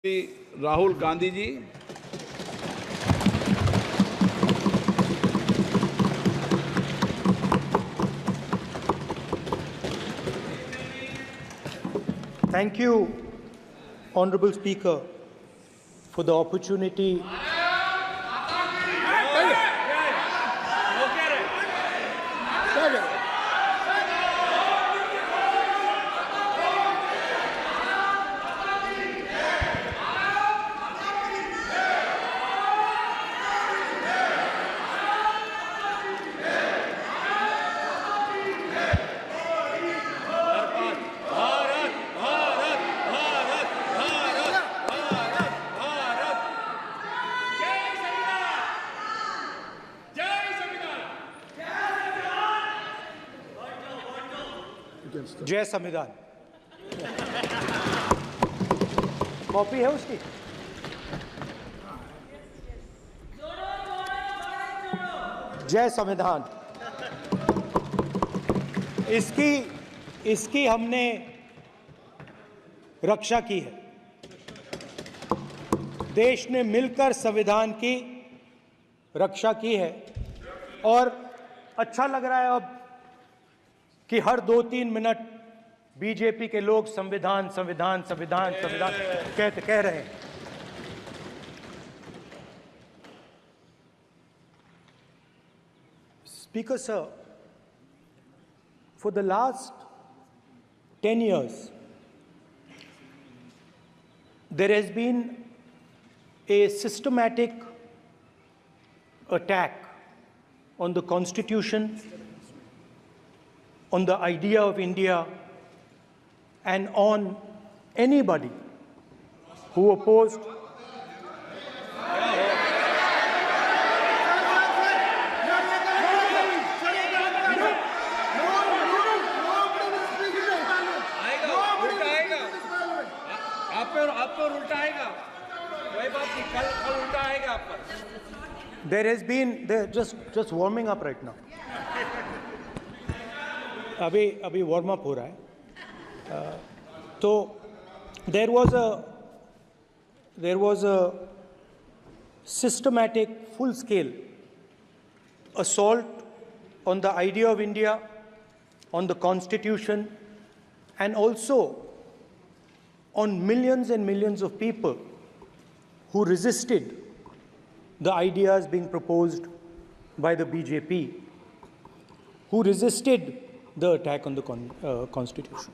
Rahul Gandhi ji. Thank you, Honorable Speaker, for the opportunity जय संविधान। Copy है उसकी? जय संविधान। इसकी हमने रक्षा की है। देश ने मिलकर संविधान की रक्षा की है और अच्छा लग रहा है अब कि हर 2-3 मिनट बीजेपी के लोग संविधान संविधान संविधान संविधान कह रहे हैं। Speaker sir, for the last 10 years, there has been a systematic attack on the Constitution, on the idea of India, and on anybody who opposed There has been just warming up right now. अभी warm up हो रहा है। तो there was a systematic, full-scale assault on the idea of India, on the Constitution, and also on millions and millions of people who resisted the ideas being proposed by the BJP, who resisted the attack on the Constitution.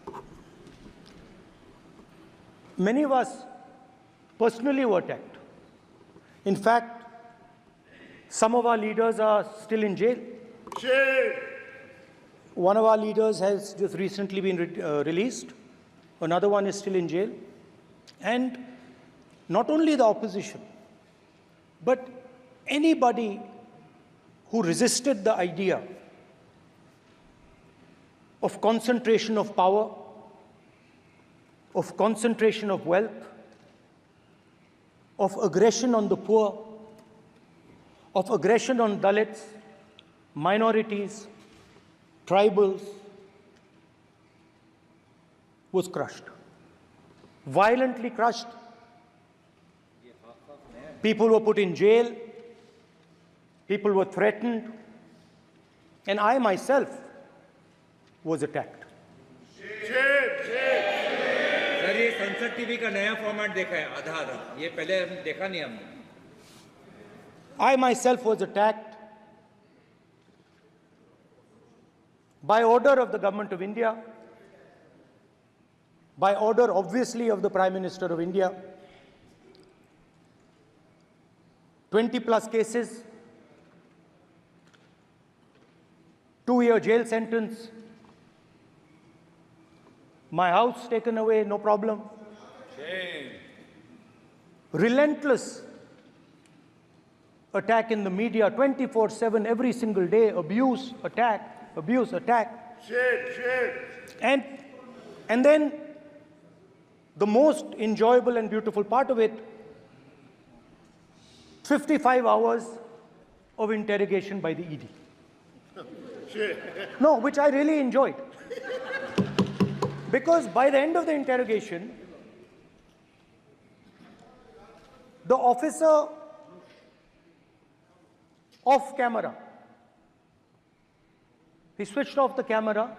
Many of us personally were attacked. In fact, some of our leaders are still in jail. One of our leaders has just recently been released. Another one is still in jail. And not only the opposition, but anybody who resisted the idea of concentration of power, of concentration of wealth, of aggression on the poor, of aggression on Dalits, minorities, tribals, was crushed, violently crushed. People were put in jail, people were threatened, and I myself was attacked. Sir, ये संसद TV का नया format देखा है, आधा ये पहले हम देखा नहीं हमने। I myself was attacked by order of the government of India, by order obviously of the Prime Minister of India. 20+ cases, 2-year jail sentence, my house taken away, no problem. Shame. Relentless attack in the media, 24/7, every single day, abuse, attack, abuse, attack. And then the most enjoyable and beautiful part of it, 55 hours of interrogation by the ED. No, which I really enjoyed. Because by the end of the interrogation, the officer off camera, he switched off the camera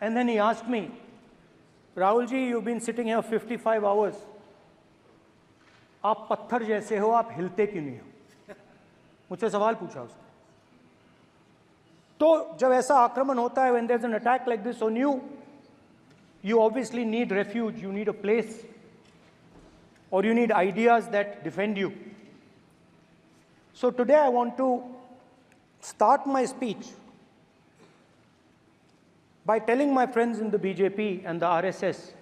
and then he asked me, Rahul ji, you've been sitting here 55 hours. आप पत्थर जैसे हो, आप हिलते क्यों नहीं हो? मुझसे सवाल पूछा उसने. तो जब ऐसा आक्रमण होता है, when there's an attack like this on you, you obviously need refuge, you need a place, or you need ideas that defend you. So today I want to start my speech by telling my friends in the BJP and the RSS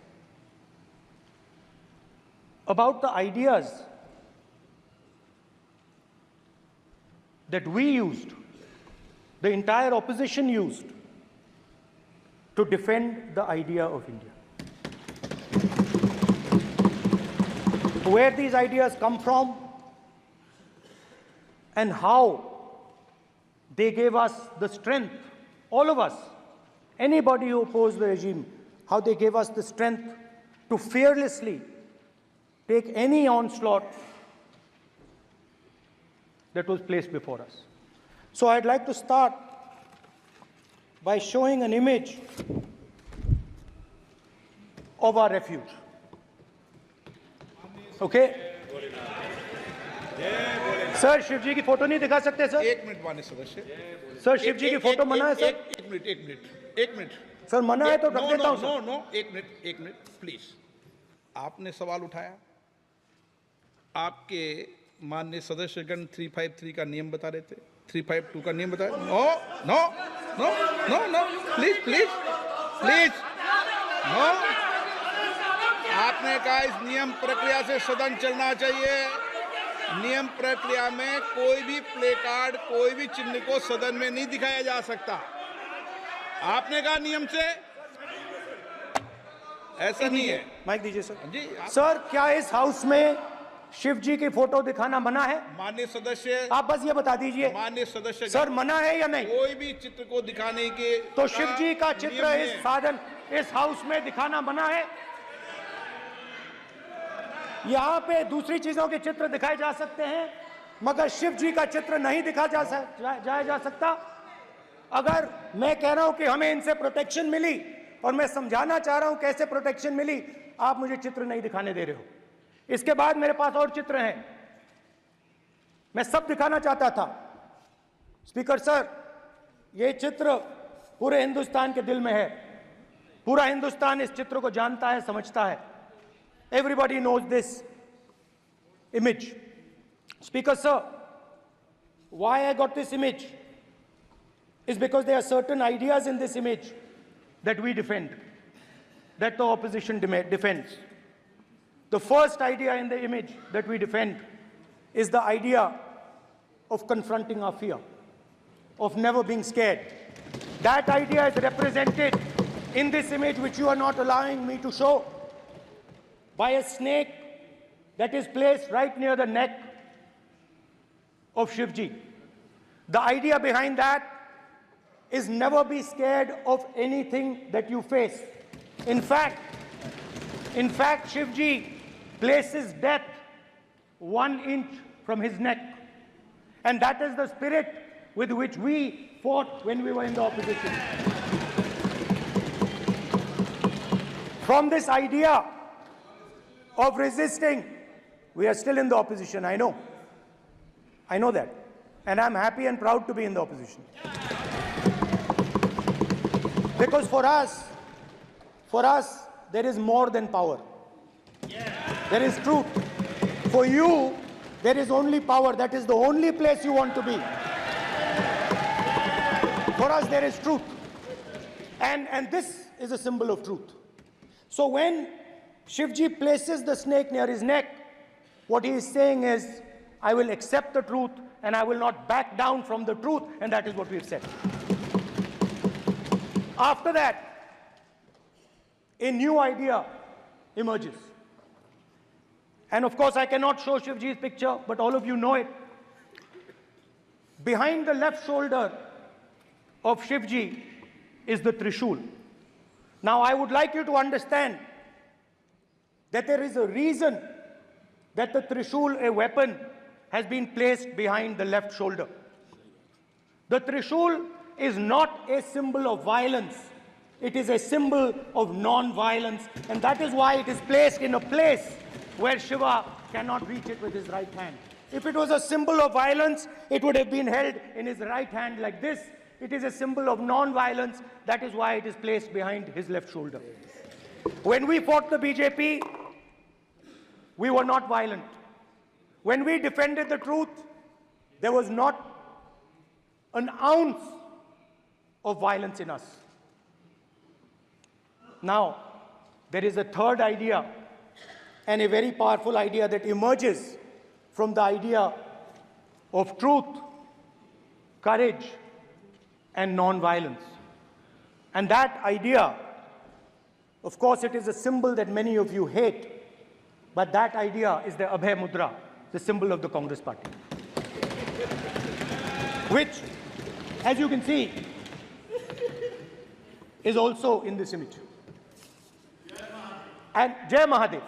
about the ideas that we used, the entire opposition used, to defend the idea of India. Where these ideas come from and how they gave us the strength, all of us, anybody who opposed the regime, how they gave us the strength to fearlessly take any onslaught that was placed before us. So I'd like to start by showing an image of our refuge. Okay? Sir Shiv ji की photo नहीं दिखा सकते sir? एक minute माननीय सदस्य. Sir Shiv ji की photo मना है सर? एक मिनट सर मना है तो रख देता हूं सर. नो एक मिनट प्लीज. आपने सवाल उठाया, आपके माननीय सदस्यगण 353 का नियम बता रहे थे, 352 का नियम बताया. No please no. आपने कहा इस नियम प्रक्रिया से सदन चलना चाहिए. नियम प्रक्रिया में कोई भी प्ले कार्ड, कोई भी चिन्ह को सदन में नहीं दिखाया जा सकता. आपने कहा नियम से, ऐसा नहीं है. माइक दीजिए सर. जी सर क्या इस हाउस में शिव जी की फोटो दिखाना मना है? माननीय सदस्य, आप बस ये बता दीजिए. माननीय सदस्य सर मना है या नहीं? कोई भी चित्र को दिखाने के तो शिव जी का चित्र नियम इस है. साधन इस हाउस में दिखाना मना है? यहाँ पे दूसरी चीजों के चित्र दिखाए जा सकते हैं, मगर शिव जी का चित्र नहीं दिखा जा सकता. अगर मैं कह रहा हूं कि हमें इनसे प्रोटेक्शन मिली और मैं समझाना चाह रहा हूं कैसे प्रोटेक्शन मिली, आप मुझे चित्र नहीं दिखाने दे रहे हो. इसके बाद मेरे पास और चित्र हैं, मैं सब दिखाना चाहता था. स्पीकर सर, ये चित्र पूरे हिंदुस्तान के दिल में है. पूरा हिंदुस्तान इस चित्र को जानता है, समझता है. Everybody knows this image. Speaker sir, why I got this image is because there are certain ideas in this image that we defend, that the opposition defends. The first idea in the image that we defend is the idea of confronting our fear, of never being scared. That idea is represented in this image, which you are not allowing me to show, by a snake that is placed right near the neck of Shivji. The idea behind that is never be scared of anything that you face. In fact, Shivji places death 1 inch from his neck. And that is the spirit with which we fought when we were in the opposition. From this idea of resisting, we are still in the opposition, I know. I know that. And I'm happy and proud to be in the opposition. Because for us, there is more than power. There is truth. For you, there is only power. That is the only place you want to be. For us, there is truth. And this is a symbol of truth. So when Shivji places the snake near his neck, what he is saying is, I will accept the truth and I will not back down from the truth, and that is what we have said. After that, a new idea emerges. And of course, I cannot show Shivji's picture, but all of you know it. Behind the left shoulder of Shivji is the Trishul. Now, I would like you to understand that there is a reason that the Trishul, a weapon, has been placed behind the left shoulder. The Trishul is not a symbol of violence. It is a symbol of non-violence, and that is why it is placed in a place where Shiva cannot reach it with his right hand. If it was a symbol of violence, it would have been held in his right hand like this. It is a symbol of non-violence. That is why it is placed behind his left shoulder. When we fought the BJP, we were not violent. When we defended the truth, there was not an ounce of violence in us. Now, there is a third idea, and a very powerful idea that emerges from the idea of truth, courage, and non-violence. And that idea, of course, it is a symbol that many of you hate, but that idea is the Abhay Mudra, the symbol of the Congress Party, which, as you can see, is also in this image. And Jai Mahadev.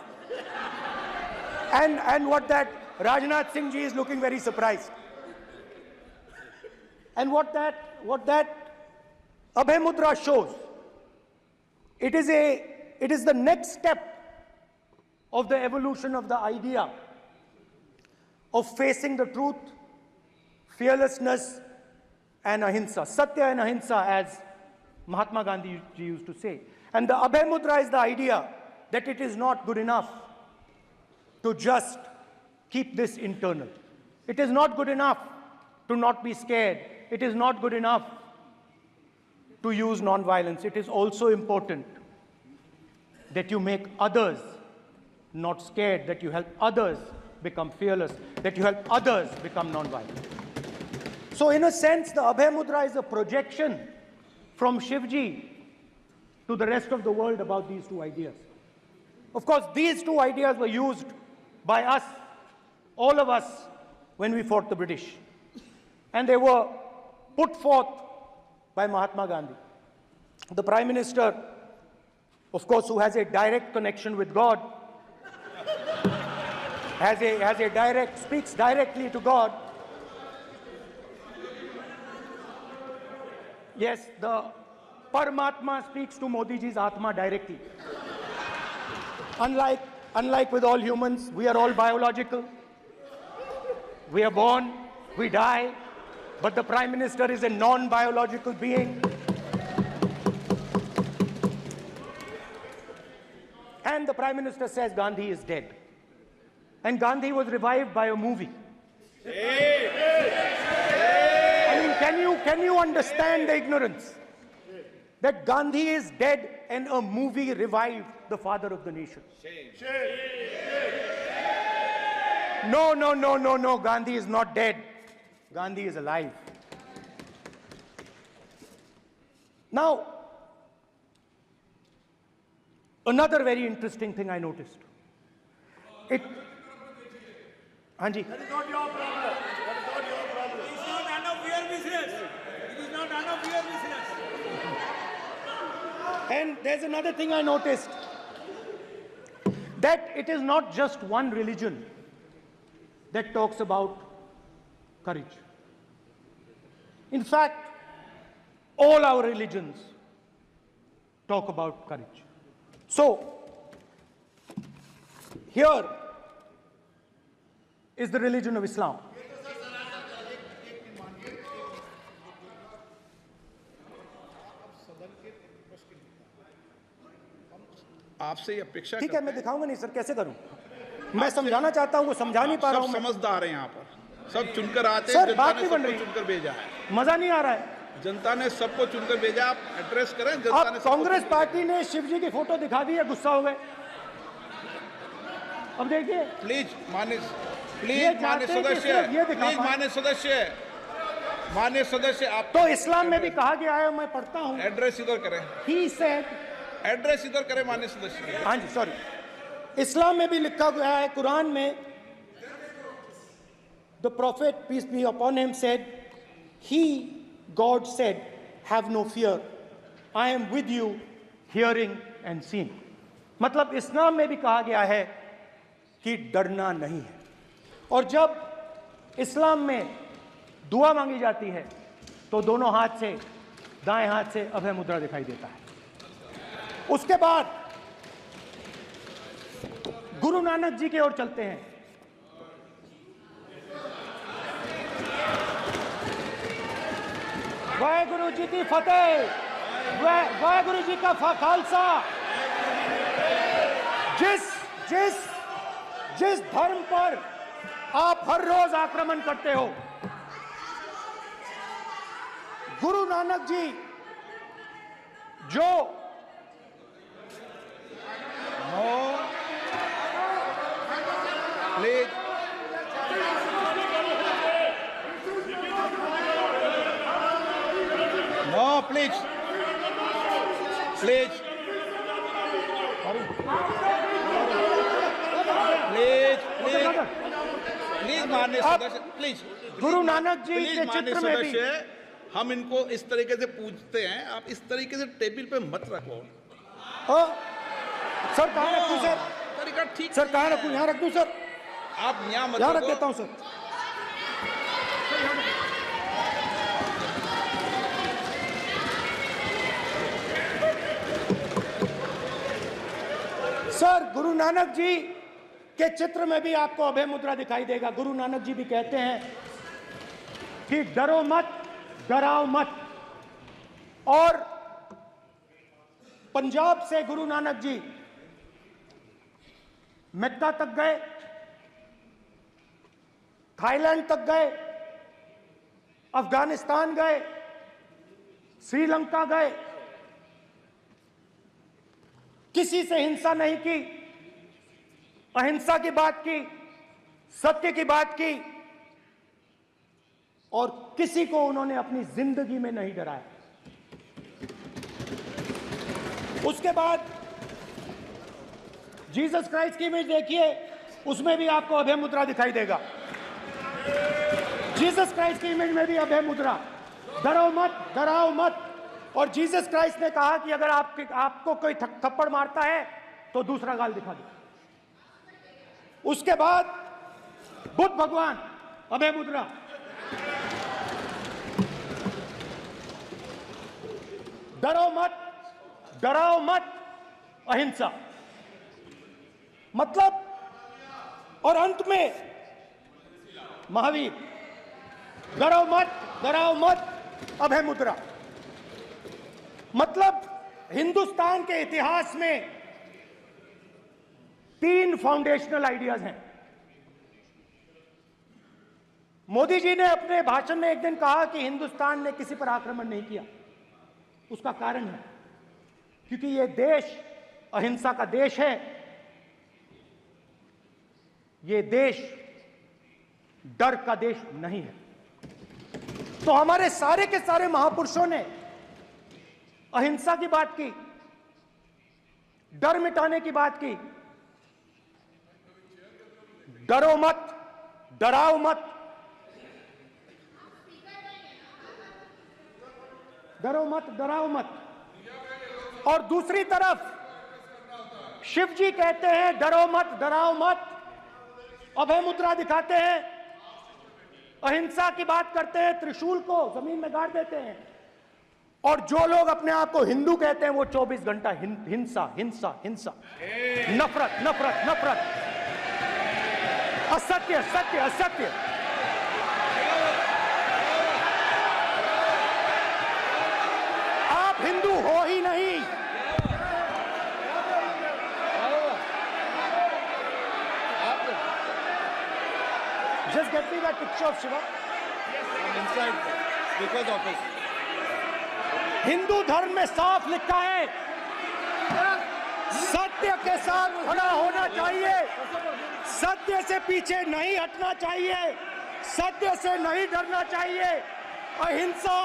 And what that Rajnath Singh ji is looking very surprised. And what that Abhay Mudra shows, it is the next step of the evolution of the idea of facing the truth, fearlessness, and ahimsa. Satya and ahimsa, as Mahatma Gandhi ji used to say. And the Abhay Mudra is the idea that it is not good enough to just keep this internal. It is not good enough to not be scared. It is not good enough to use non-violence. It is also important that you make others not scared, that you help others become fearless, that you help others become non-violent. So in a sense, the Abhay Mudra is a projection from Shivji to the rest of the world about these two ideas. Of course, these two ideas were used by us, all of us, when we fought the British. And they were put forth by Mahatma Gandhi. The Prime Minister, of course, who has a direct connection with God, speaks directly to God. Yes, the Paramatma speaks to Modi ji's Atma directly. Unlike with all humans, we are all biological. We are born, we die, but the Prime Minister is a non-biological being. And the Prime Minister says Gandhi is dead. And Gandhi was revived by a movie. I mean, can you understand the ignorance? That Gandhi is dead and a movie revived the father of the nation. No, Gandhi is not dead. Gandhi is alive. Now, another very interesting thing I noticed. Hanji. That is not your problem. That is not your problem. It is not none of your business. It is not none of your business. And there's another thing I noticed. That it is not just one religion that talks about courage. In fact, all our religions talk about courage. So, here is the religion of Islam. आपसे ये अपेक्षा ठीक है, मैं दिखाऊंगा नहीं sir, कैसे करूं? मैं समझाना चाहता हूं, वो समझा नहीं पा रहा हूं। सब समझदार हैं यहाँ पर, सब चुनकर आते हैं। सर, बात नहीं बन रही, चुनकर भेजा है, मजा नहीं आ रहा है। जनता ने सबको चुनकर भेजा, आप एड्रेस करें। जनता ने कांग्रेस पार्टी ने शिवजी की फोटो दिखा दी है, गुस्सा हो गए। अब देखिए, प्लीज मान्य सदस्य आप तो इस्लाम में भी कहा गया है, मैं पढ़ता हूं, एड्रेस इधर करें। He said, एड्रेस इधर करें मान्य सदस्य। हाँ जी, सॉरी, इस्लाम में भी लिखा गया है, कुरान में, the prophet peace be upon him said, God said, have no fear, I am with you, hearing and seeing. मतलब इस्लाम में भी कहा गया है, कि डरना नहीं है। और जब इस्लाम में दुआ मांगी जाती है तो दोनों हाथ से, दाएं हाथ से अभय मुद्रा दिखाई देता है। उसके बाद गुरु नानक जी की ओर चलते हैं। वाहेगुरु जी की फतेह, वाहेगुरु जी का खालसा। जिस धर्म पर आप हर रोज आक्रमण करते हो, गुरु नानक जी जो please no, please please please please please माननीय सदस्य, please Guru Nanak ji please के माननीय चित्र में भी सदस्य, हम इनको इस तरीके से पूछते हैं, आप इस तरीके से टेबल पे मत रखो। सर कहाँ रखूं सर? तरीका ठीक सर कहाँ नहीं रखूं? है। यहाँ रख दूं सर? आप यहाँ मत यहाँ रख रखो। देता हूं सर। सर गुरु नानक जी के चित्र में भी आपको अभय मुद्रा दिखाई देगा। गुरु नानक जी भी कहते हैं कि डरो मत, डराओ मत। और पंजाब से गुरु नानक जी मक्का तक गए, थाईलैंड तक गए, अफगानिस्तान गए, श्रीलंका गए, किसी से हिंसा नहीं की, अहिंसा की बात की, सत्य की बात की, और किसी को उन्होंने अपनी जिंदगी में नहीं डराया। उसके बाद जीसस क्राइस्ट की इमेज देखिए, उसमें भी आपको अभय मुद्रा दिखाई देगा। जीसस क्राइस्ट की इमेज में भी अभय मुद्रा, डरो मत, डराओ मत। और जीसस क्राइस्ट ने कहा कि अगर आपको कोई थप्पड़ मारता है तो दूसरा गाल दिखा दो। उसके बाद बुद्ध भगवान, अभय मुद्रा। डरो मत, डराओ मत, अहिंसा। मतलब, और अंत में महावीर, डरो मत, डराओ मत, अभय मुद्रा। मतलब हिंदुस्तान के इतिहास में 3 फाउंडेशनल आइडियाज हैं। मोदी जी ने अपने भाषण में एक दिन कहा कि हिंदुस्तान ने किसी पर आक्रमण नहीं किया। उसका कारण है क्योंकि यह देश अहिंसा का देश है। यह देश डर का देश नहीं है। तो हमारे सारे के सारे महापुरुषों ने अहिंसा की बात की, डर मिटाने की बात की। डरो मत, डराओ मत, डरो मत, डराओ मत। और दूसरी तरफ शिव जी कहते हैं डरो मत, डराओ मत, अभय मुद्रा दिखाते हैं, अहिंसा की बात करते हैं, त्रिशूल को जमीन में गाड़ देते हैं। और जो लोग अपने आप को हिंदू कहते हैं वो 24 घंटा हिंसा, हिंसा, हिंसा, नफरत, नफरत, नफरत, असत्य, सत्य, असत्य। आप हिंदू हो ही नहीं। Just get me that picture of Shiva. inside because of his Hindu धर्म में साफ लिखा है, सत्य के साथ खड़ा होना चाहिए, सत्य से पीछे नहीं हटना चाहिए, सत्य से नहीं डरना चाहिए। अहिंसा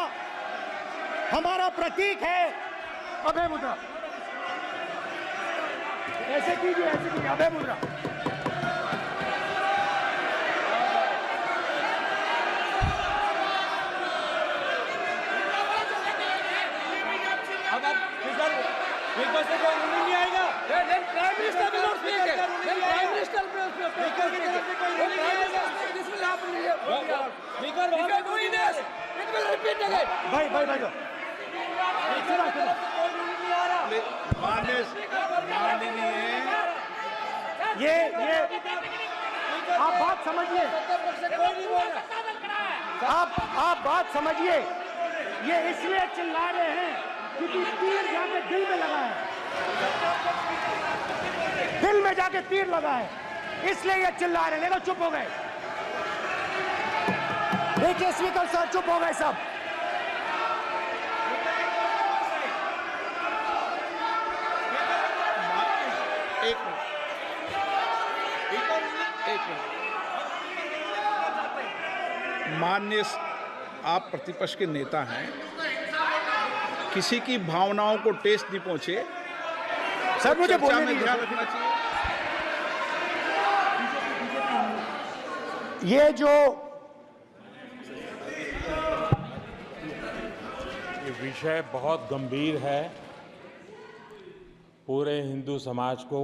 हमारा प्रतीक है। अभय मुद्रा ऐसे कीजिए, ऐसे कीजिए, अभय मुद्रा। नहीं आएगा। Then Prime Minister will not speak. Then Prime Minister will speak. भाई भाई भाई ये आप बात समझिए, आप बात समझिए। ये इसलिए चिल्ला रहे हैं क्योंकि तीर जाके दिल में लगा है, दिल में जाके तीर लगा है, इसलिए ये चिल्ला रहे हैं। देखो चुप हो गए, देखिए स्पीकर सर चुप हो गए सब। एक मिनट। माननीय आप प्रतिपक्ष के नेता हैं, किसी की भावनाओं को ठेस नहीं पहुंचे सर मुझे चर्चा बोलने में दीजिए। ध्यान रखना चाहिए। ये जो ये विषय बहुत गंभीर है, पूरे हिंदू समाज को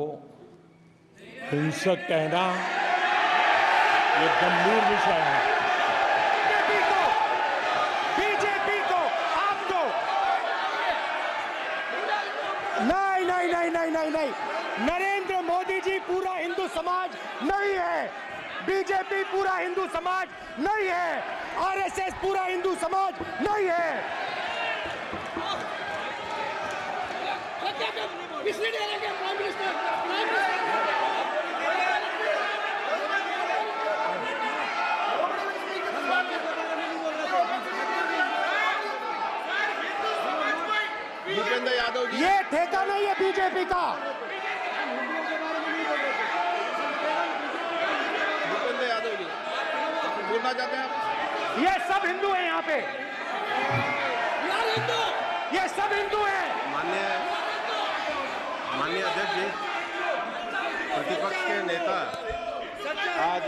हिंसक कहना ये गंभीर विषय है। बीजेपी को आपको नहीं, नरेंद्र मोदी जी पूरा हिंदू समाज नहीं है, बीजेपी पूरा हिंदू समाज नहीं है, आरएसएस पूरा हिंदू समाज नहीं है। भूपेंद्र यादव जी, ये ठेका नहीं है बीजेपी का। भूपेंद्र यादव जी बोलना चाहते हैं आप? ये सब हिंदू हैं यहाँ पे, ये सब हिंदू हैं। माननीय अध्यक्ष जी, प्रतिपक्ष के नेता आज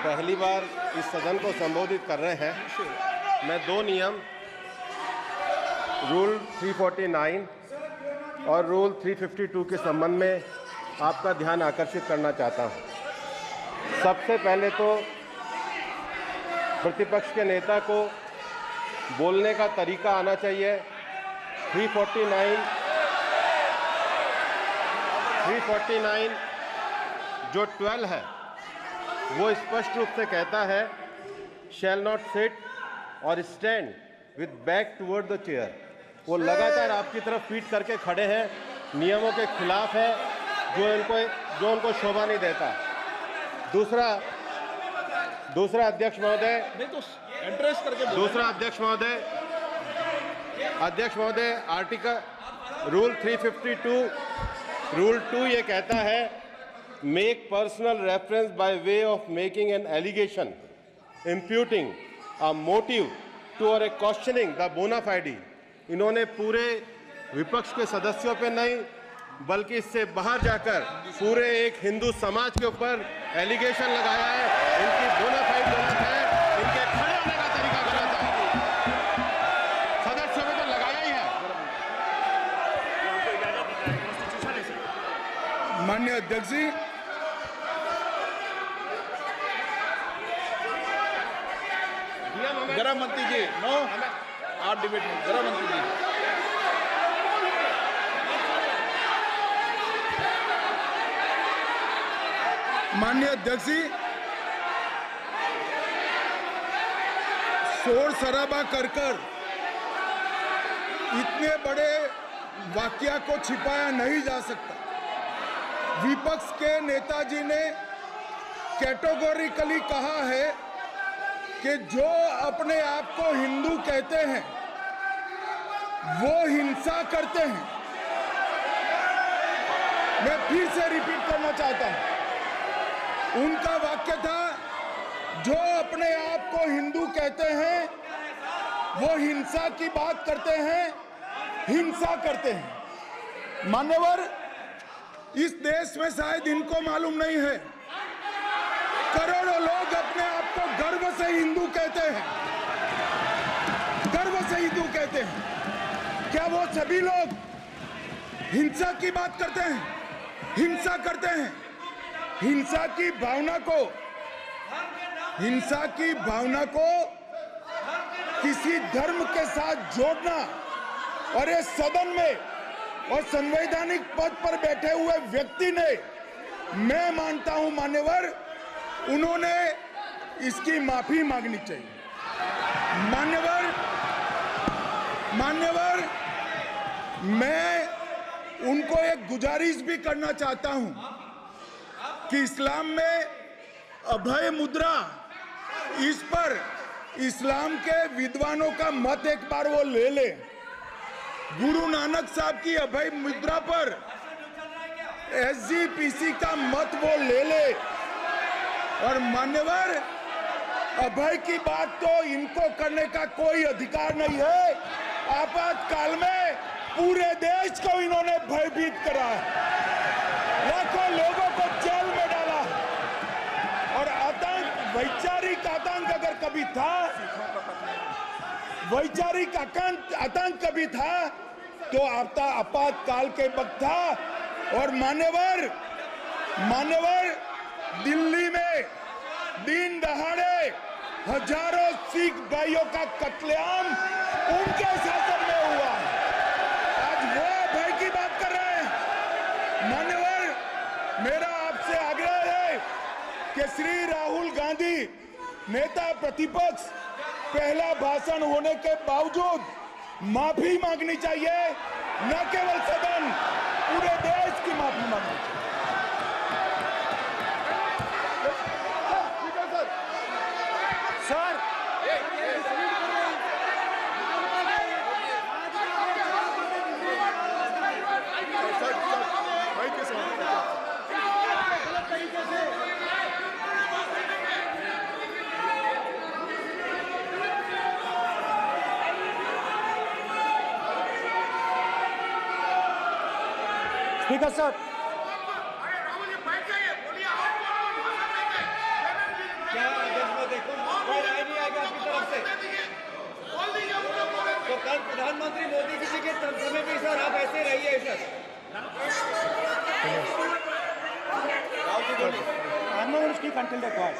पहली बार इस सदन को संबोधित कर रहे हैं। मैं दो नियम रूल 349 और रूल 352 के संबंध में आपका ध्यान आकर्षित करना चाहता हूं। सबसे पहले तो प्रतिपक्ष के नेता को बोलने का तरीका आना चाहिए। 349 जो 12 है वो स्पष्ट रूप से कहता है शैल नॉट सिट और stand with back toward the chair. वो लगातार आपकी तरफ पीठ करके खड़े हैं, नियमों के खिलाफ है, जो उनको शोभा नहीं देता। दूसरा अध्यक्ष महोदय, नहीं तो एड्रेस करके दूसरा अध्यक्ष महोदय आर्टिकल रूल 352 रूल 2 ये कहता है make personal reference by way of making an allegation imputing a motive to or a questioning the बोना फाइडी। इन्होंने पूरे विपक्ष के सदस्यों पे नहीं बल्कि इससे बाहर जाकर पूरे एक हिंदू समाज के ऊपर एलिगेशन लगाया है। इनकी बोना फाइड गलत है, इनके खड़े होने का तरीका गलत है। सदस्यों में तो लगाया ही है। माननीय अध्यक्ष जी, गृह मंत्री जी, नो आप डिबेट में गृह मंत्री जी। माननीय अध्यक्ष जी, शोर शराबा कर इतने बड़े वाकया को छिपाया नहीं जा सकता। विपक्ष के नेताजी ने कैटेगोरिकली कहा है कि जो अपने आप को हिंदू कहते हैं वो हिंसा करते हैं। मैं फिर से रिपीट करना चाहता हूं, उनका वाक्य था जो अपने आप को हिंदू कहते हैं वो हिंसा की बात करते हैं, हिंसा करते हैं। मान्यवर, इस देश में शायद इनको मालूम नहीं है, करोड़ों लोग अपने आप को गर्व से हिंदू कहते हैं, गर्व से हिंदू कहते हैं। क्या वो सभी लोग हिंसा की बात करते हैं, हिंसा करते हैं? हिंसा की भावना को किसी धर्म के साथ जोड़ना, और इस सदन में और संवैधानिक पद पर बैठे हुए व्यक्ति ने, मैं मानता हूं मान्यवर, उन्होंने इसकी माफी मांगनी चाहिए। मान्यवर, मैं उनको एक गुजारिश भी करना चाहता हूं कि इस्लाम में अभय मुद्रा, इस पर इस्लाम के विद्वानों का मत एक बार वो ले ले। गुरु नानक साहब की अभय मुद्रा पर SGPC का मत वो ले ले। और मान्यवर, अभय की बात तो इनको करने का कोई अधिकार नहीं है। आपातकाल में पूरे देश को इन्होंने भयभीत करा है, लाखों लोगों को जेल में डाला। और आतंक, वैचारिक आतंक अगर कभी था, वैचारिक आतंक कभी था तो आपातकाल के वक्त था। और मान्यवर, दिल्ली में दिन दहाड़े हजारों सिख भाइयों का कत्लेआम उनके शासन में हुआ। आज वो भय की बात कर रहे हैं। मान्यवर, मेरा आपसे आग्रह है कि श्री राहुल गांधी, नेता प्रतिपक्ष, पहला भाषण होने के बावजूद माफी मांगनी चाहिए। न केवल सदन, पूरे देश की माफी मांगनी चाहिए। सर, स्पीकर साहब, तो कल प्रधानमंत्री मोदी जी के समय भी सर आप ऐसे रहिए sir. I'm not going to speak until they're quiet.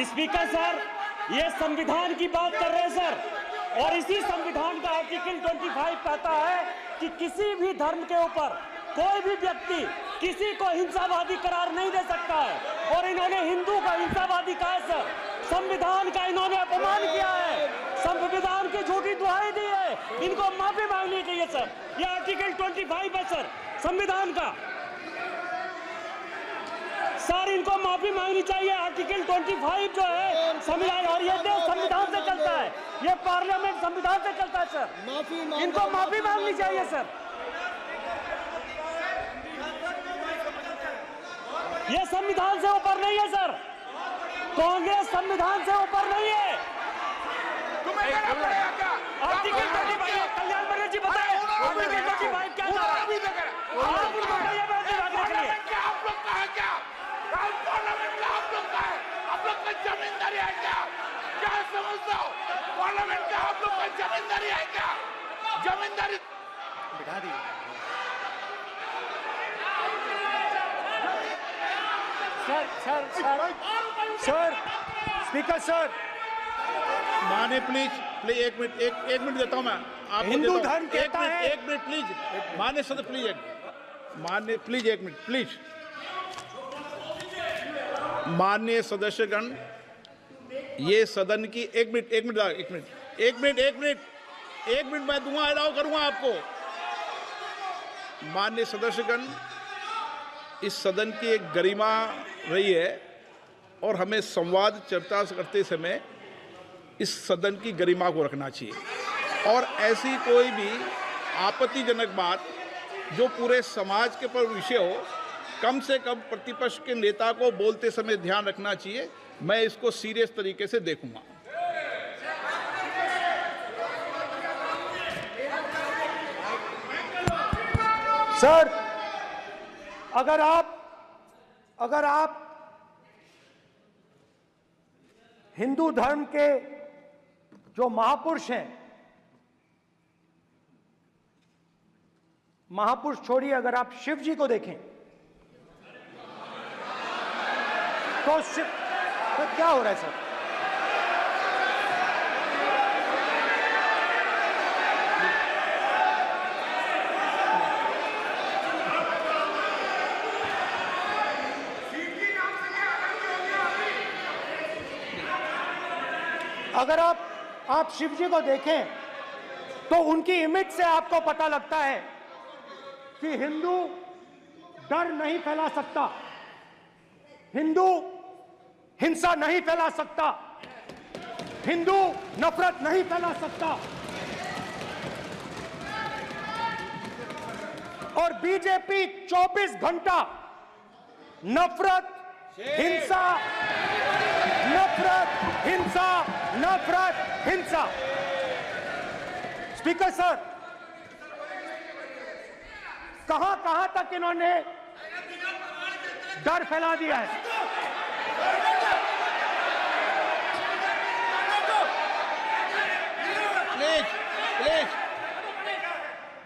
Speaker sir, ये संविधान की बात कर रहे हैं सर, और इसी संविधान का आर्टिकल 25 कहता है कि किसी भी धर्म के ऊपर कोई भी व्यक्ति किसी को हिंसावादी करार नहीं दे सकता है। और इन्होंने हिंदू का हिंसावादी कहा है सर। संविधान का इन्होंने अपमान किया है, संविधान की झूठी दुहाई दी है। इनको माफी मांगनी चाहिए सर। ये आर्टिकल 25 है सर संविधान का। सर, इनको माफी मांगनी चाहिए। आर्टिकल 25 जो है संविधान, और ये देश संविधान से चलता है, ये पार्लियामेंट संविधान से चलता है सर। इनको माफी मांगनी चाहिए सर। ये संविधान से ऊपर नहीं है सर। कांग्रेस संविधान से ऊपर नहीं है। आर्टिकल 25, कल्याण बनर्जी जी बताए आर्टिकल 25 क्या था? आप उनको कहिए क्या आप लोग कहा क्या? पार्लियामेंट का आप लोग का है, आप लोग का जमींदारी है क्या? क्या समझते हो? पार्लियामेंट का आप लोग का जमींदारी है क्या? जमींदारी बिठा दी। सर, स्पीकर सर, माने प्लीज एक मिनट देता हूं मैं आपको। हिंदू धर्म कहता है। एक मिनट प्लीज, माने सदस्य प्लीज, मान्य प्लीज एक मिनट प्लीज। माननीय सदस्यगण, ये सदन की एक मिनट मैं दूंगा, अलाउ करूंगा आपको। माननीय सदस्यगण, इस सदन की एक गरिमा रही है और हमें संवाद चर्चा करते समय इस सदन की गरिमा को रखना चाहिए। और ऐसी कोई भी आपत्तिजनक बात जो पूरे समाज के पर विषय हो, कम से कम प्रतिपक्ष के नेता को बोलते समय ध्यान रखना चाहिए। मैं इसको सीरियस तरीके से देखूंगा। सर, अगर आप हिंदू धर्म के जो महापुरुष हैं, महापुरुष छोड़िए, अगर आप शिव जी को देखें तो क्या हो रहा है सर? अगर आप शिव जी को देखें तो उनकी इमेज से आपको पता लगता है कि हिंदू डर नहीं फैला सकता, हिंदू हिंसा नहीं फैला सकता, हिंदू नफरत नहीं फैला सकता। और बीजेपी 24 घंटा नफरत, हिंसा, नफरत, हिंसा, नफरत, हिंसा। स्पीकर सर, कहां तक इन्होंने डर फैला दिया है?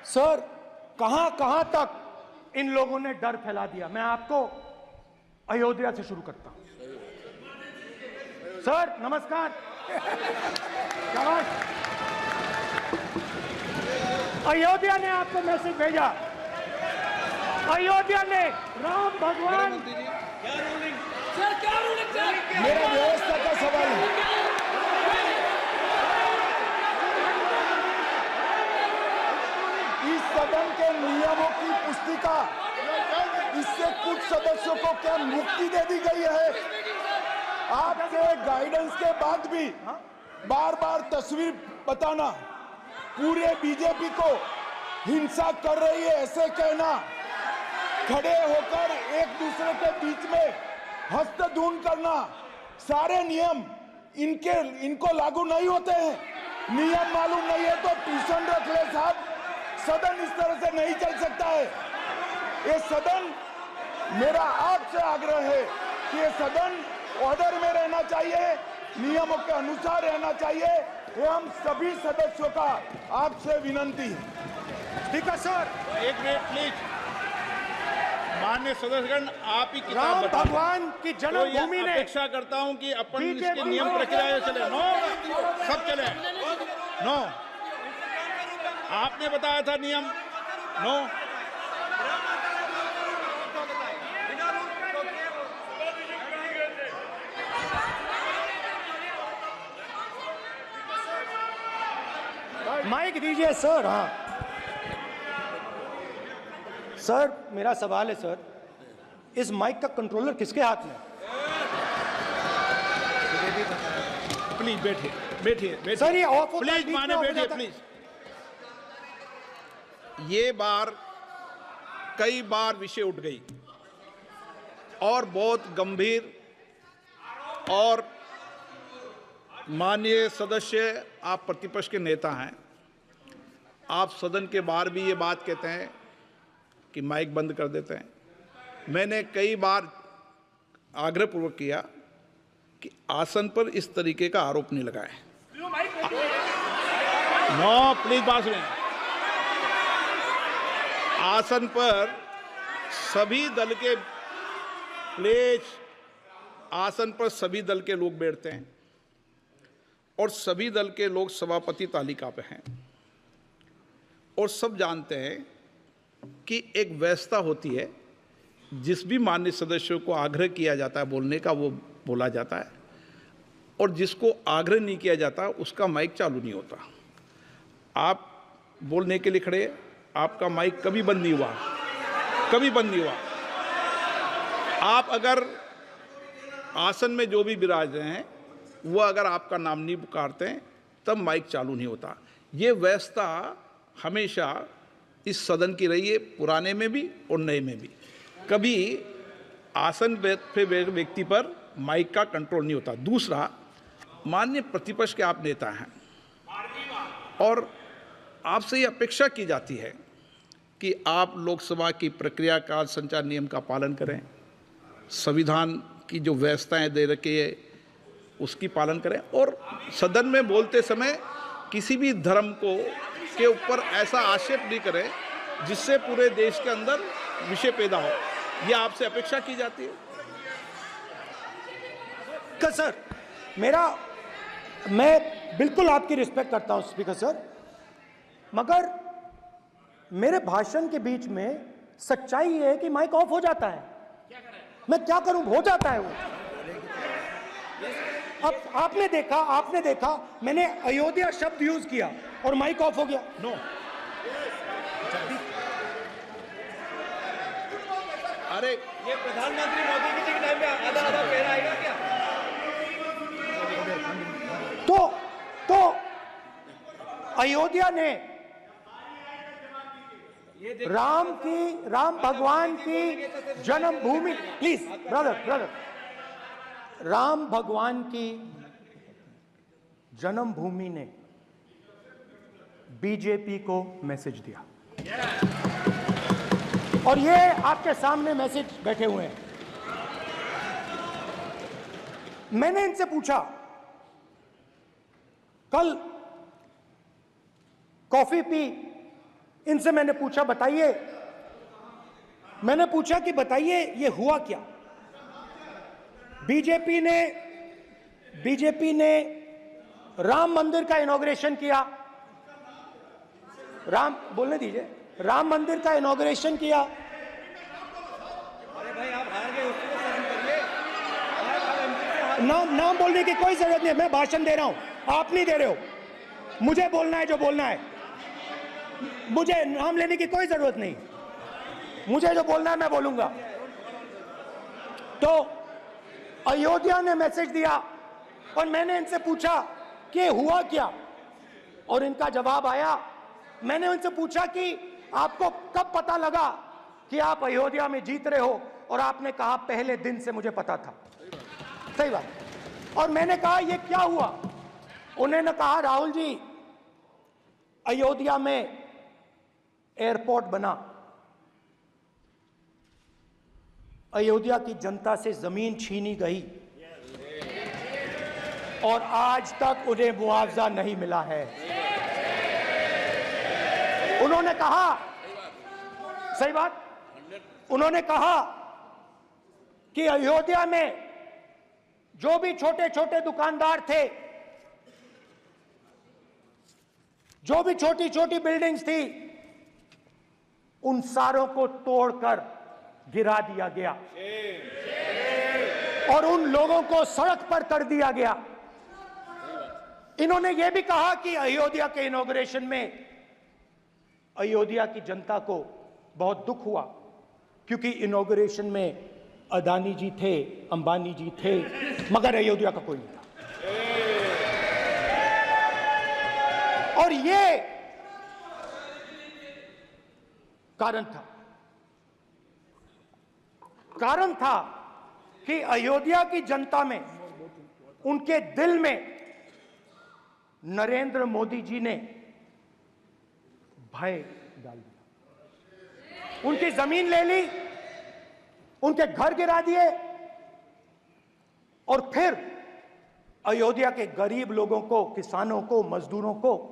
सर, कहां तक इन लोगों ने डर फैला दिया? मैं आपको अयोध्या से शुरू करता हूं। सर नमस्कार, अयोध्या ने आपको मैसेज भेजा, अयोध्या ने राम भगवान, मेरा व्यवस्था का सवाल है। इस सदन के नियमों की पुस्तिका, इससे कुछ सदस्यों को क्या मुक्ति दे दी गई है? आपके गाइडेंस के बाद भी बार बार तस्वीर बताना, पूरे बीजेपी को हिंसा कर रही है ऐसे कहना, खड़े होकर एक दूसरे के बीच में हस्तधून करना, सारे नियम इनको लागू नहीं होते हैं। नियम मालूम नहीं है तो ट्यूशन रख ले साहब, सदन इस तरह से नहीं चल सकता है। ये सदन, मेरा आपसे आग्रह है कि ये सदन ऑर्डर में रहना चाहिए, नियमों के अनुसार रहना चाहिए। ये हम सभी सदस्यों का आपसे विनंती है। स्पीकर सर, एक मिनट प्लीज। माननीय सदस्यगण, आप ही किताब राम बताएं। भगवान की जन्मभूमि तो ने, अपेक्षा करता हूं कि अपन इसके नियम प्रक्रिया चले। नो, सब चले। नो, आपने बताया था नियम। नो, माइक दीजिए सर। हाँ सर, मेरा सवाल है सर, इस माइक का कंट्रोलर किसके हाथ में? प्लीज बैठिए सर ये ऑफ होता है, प्लीज बीच में माने ऑफ हो बैठिए जाता है। प्लीज। ये बार कई बार विषय उठ गई और बहुत गंभीर, और माननीय सदस्य, आप प्रतिपक्ष के नेता हैं, आप सदन के बाहर भी ये बात कहते हैं कि माइक बंद कर देते हैं। मैंने कई बार आग्रहपूर्वक किया कि आसन पर इस तरीके का आरोप नहीं लगाएं। नो, प्लीज बात सुनिए। आसन पर सभी दल के, प्लीज, आसन पर सभी दल के लोग बैठते हैं और सभी दल के लोग सभापति तालिका पे हैं, और सब जानते हैं कि एक व्यवस्था होती है, जिस भी माननीय सदस्यों को आग्रह किया जाता है बोलने का वो बोला जाता है, और जिसको आग्रह नहीं किया जाता उसका माइक चालू नहीं होता। आप बोलने के लिए खड़े, आपका माइक कभी बंद नहीं हुआ, कभी बंद नहीं हुआ। आप अगर आसन में जो भी विराज रहे हैं वो अगर आपका नाम नहीं पुकारते हैं तब माइक चालू नहीं होता। ये व्यवस्था हमेशा इस सदन की रही है, पुराने में भी और नए में भी। कभी आसन पे व्यक्ति पर माइक का कंट्रोल नहीं होता। दूसरा, माननीय प्रतिपक्ष के आप नेता हैं और आपसे ये अपेक्षा की जाती है कि आप लोकसभा की प्रक्रिया का संचार नियम का पालन करें, संविधान की जो व्यवस्थाएं दे रखी है उसकी पालन करें, और सदन में बोलते समय किसी भी धर्म को के ऊपर ऐसा आक्षेप नहीं करें जिससे पूरे देश के अंदर विषय पैदा हो। यह आपसे अपेक्षा की जाती है। सर, मैं बिल्कुल आपकी रिस्पेक्ट करता हूं स्पीकर सर, मगर मेरे भाषण के बीच में सच्चाई ये है कि माइक ऑफ हो जाता है। मैं क्या करूं, हो जाता है वो। अब आपने देखा मैंने अयोध्या शब्द यूज किया और माइक ऑफ हो गया। नो, अरे ये प्रधानमंत्री मोदी जी के टाइम में आधा पैर आएगा क्या? तो अयोध्या ने राम भगवान की जन्मभूमि, प्लीज ब्रदर, राम भगवान की जन्मभूमि ने बीजेपी को मैसेज दिया, और ये आपके सामने मैसेज बैठे हुए हैं। मैंने इनसे पूछा, कल कॉफी पी, इनसे मैंने पूछा कि बताइए ये हुआ क्या। बीजेपी ने राम मंदिर का इनॉग्रेशन किया, बोलने दीजिए, राम मंदिर का इनॉग्रेशन किया। अरे भाई आप हार गए, उसको सहन करिए। नाम बोलने की कोई जरूरत नहीं है, मैं भाषण दे रहा हूं, आप नहीं दे रहे हो। मुझे बोलना है जो बोलना है, मुझे नाम लेने की कोई जरूरत नहीं, मुझे जो बोलना है मैं बोलूंगा। तो अयोध्या ने मैसेज दिया और मैंने इनसे पूछा कि हुआ क्या, और इनका जवाब आया। मैंने उनसे पूछा कि आपको कब पता लगा कि आप अयोध्या में जीत रहे हो, और आपने कहा पहले दिन से मुझे पता था। सही बात। और मैंने कहा ये क्या हुआ, उन्होंने कहा राहुल जी अयोध्या में एयरपोर्ट बना, अयोध्या की जनता से जमीन छीनी गई और आज तक उन्हें मुआवजा नहीं मिला है। उन्होंने कहा, सही बात, उन्होंने कहा कि अयोध्या में जो भी छोटे छोटे दुकानदार थे, जो भी छोटी छोटी बिल्डिंग्स थी, उन सारों को तोड़कर गिरा दिया गया और उन लोगों को सड़क पर कर दिया गया। इन्होंने यह भी कहा कि अयोध्या के इनॉग्रेशन में अयोध्या की जनता को बहुत दुख हुआ, क्योंकि इनॉग्रेशन में अदानी जी थे, अंबानी जी थे, मगर अयोध्या का कोई नहीं था। और ये कारण था कि अयोध्या की जनता में, उनके दिल में नरेंद्र मोदी जी ने भय डाल दिया। उनकी जमीन ले ली, उनके घर गिरा दिए, और फिर अयोध्या के गरीब लोगों को, किसानों को, मजदूरों को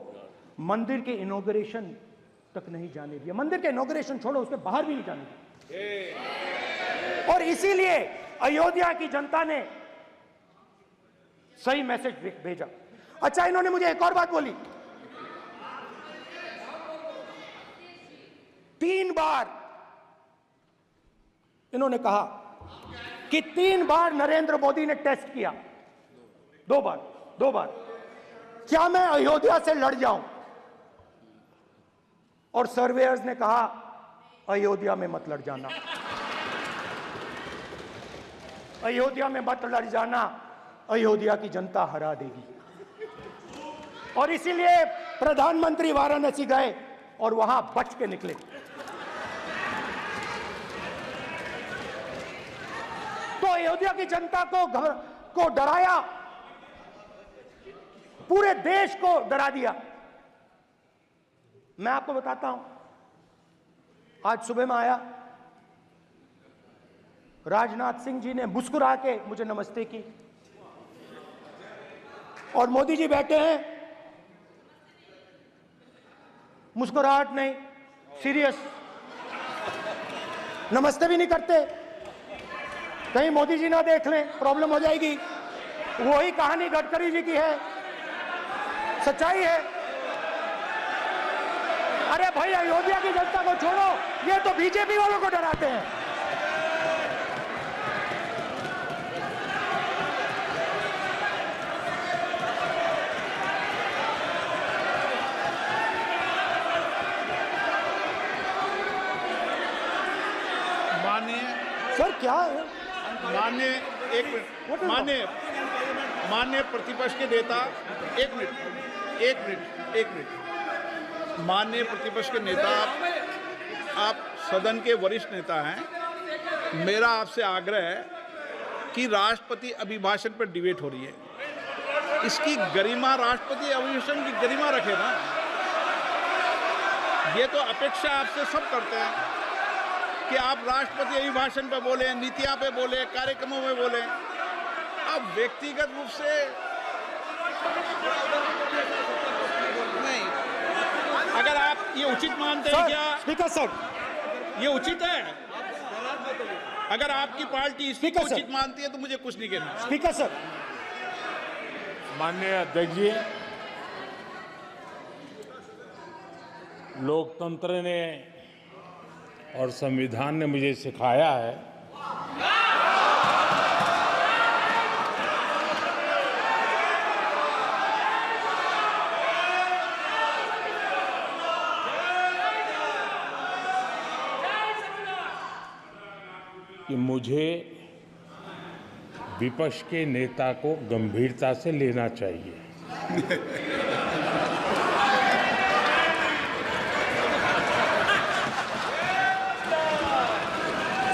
मंदिर के इनॉग्रेशन तक नहीं जाने दिया। मंदिर के इनॉग्रेशन छोड़ो, उसके बाहर भी नहीं जाने दिया। और इसीलिए अयोध्या की जनता ने सही मैसेज भेजा। अच्छा, इन्होंने मुझे एक और बात बोली, 3 बार इन्होंने कहा कि 3 बार नरेंद्र मोदी ने टेस्ट किया, 2 बार क्या मैं अयोध्या से लड़ जाऊं, और सर्वेयर्स ने कहा अयोध्या में मत लड़ जाना, अयोध्या में मत लड़ जाना, अयोध्या की जनता हरा देगी। और इसीलिए प्रधानमंत्री वाराणसी गए और वहां बच के निकले। तो अयोध्या की जनता को डराया, पूरे देश को डरा दिया। मैं आपको बताता हूं, आज सुबह में आया, राजनाथ सिंह जी ने मुस्कुरा के मुझे नमस्ते की, और मोदी जी बैठे हैं, मुस्कुराहट नहीं, सीरियस, नमस्ते भी नहीं करते। कहीं मोदी जी ना देख लें, प्रॉब्लम हो जाएगी। वही कहानी गडकरी जी की है, सच्चाई है। अरे भाई, अयोध्या की जनता को छोड़ो, ये तो बीजेपी वालों को डराते हैं। सर क्या है? माननीय प्रतिपक्ष के नेता, एक मिनट, माननीय प्रतिपक्ष के नेता, आप सदन के वरिष्ठ नेता हैं। मेरा आपसे आग्रह है कि राष्ट्रपति अभिभाषण पर डिबेट हो रही है, इसकी गरिमा, राष्ट्रपति अभिभाषण की गरिमा रखे ना। ये तो अपेक्षा आपसे सब करते हैं कि आप राष्ट्रपति अभिभाषण पे बोले, नीतियां पे बोले, कार्यक्रमों में बोले। आप व्यक्तिगत रूप से नहीं, अगर आप ये उचित मानते हैं क्या स्पीकर सर, ये उचित है? अगर आपकी पार्टी इसको उचित मानती है तो मुझे कुछ नहीं कहना। स्पीकर सर, माननीय अध्यक्ष जी, लोकतंत्र ने और संविधान ने मुझे सिखाया है कि मुझे विपक्ष के नेता को गंभीरता से लेना चाहिए।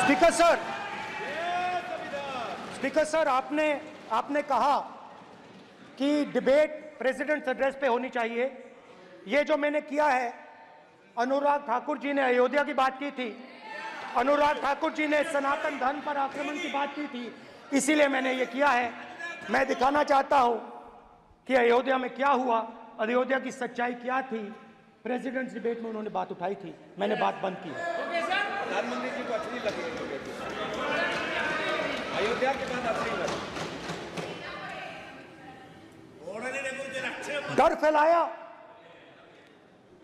स्पीकर सर, आपने कहा कि डिबेट प्रेसिडेंट्स एड्रेस पे होनी चाहिए। ये जो मैंने किया है, अनुराग ठाकुर जी ने अयोध्या की बात की थी, अनुराग ठाकुर जी ने सनातन धर्म पर आक्रमण की बात की थी, इसीलिए मैंने ये किया है। मैं दिखाना चाहता हूं कि अयोध्या में क्या हुआ, अयोध्या की सच्चाई क्या थी। प्रेसिडेंट्स डिबेट में उन्होंने बात उठाई थी, मैंने बात बंद की है। प्रधानमंत्री जी को अच्छी लगी अयोध्या के बाद अच्छी लगी, डर फैलाया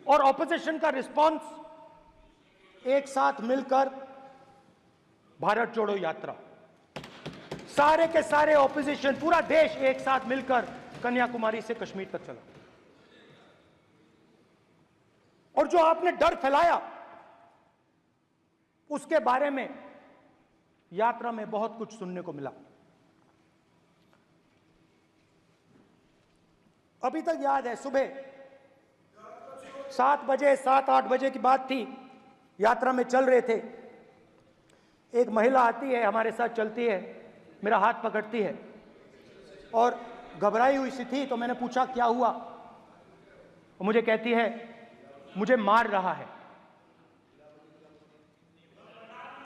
और ऑपोजिशन का रिस्पांस एक साथ मिलकर भारत जोड़ो यात्रा, सारे के सारे ऑपोजिशन, पूरा देश एक साथ मिलकर कन्याकुमारी से कश्मीर तक चला। और जो आपने डर फैलाया, उसके बारे में यात्रा में बहुत कुछ सुनने को मिला। अभी तक याद है, सुबह 7 बजे, 7-8 बजे की बात थी, यात्रा में चल रहे थे। एक महिला आती है, हमारे साथ चलती है, मेरा हाथ पकड़ती है और घबराई हुई सी थी। तो मैंने पूछा क्या हुआ, और मुझे कहती है मुझे मार रहा है,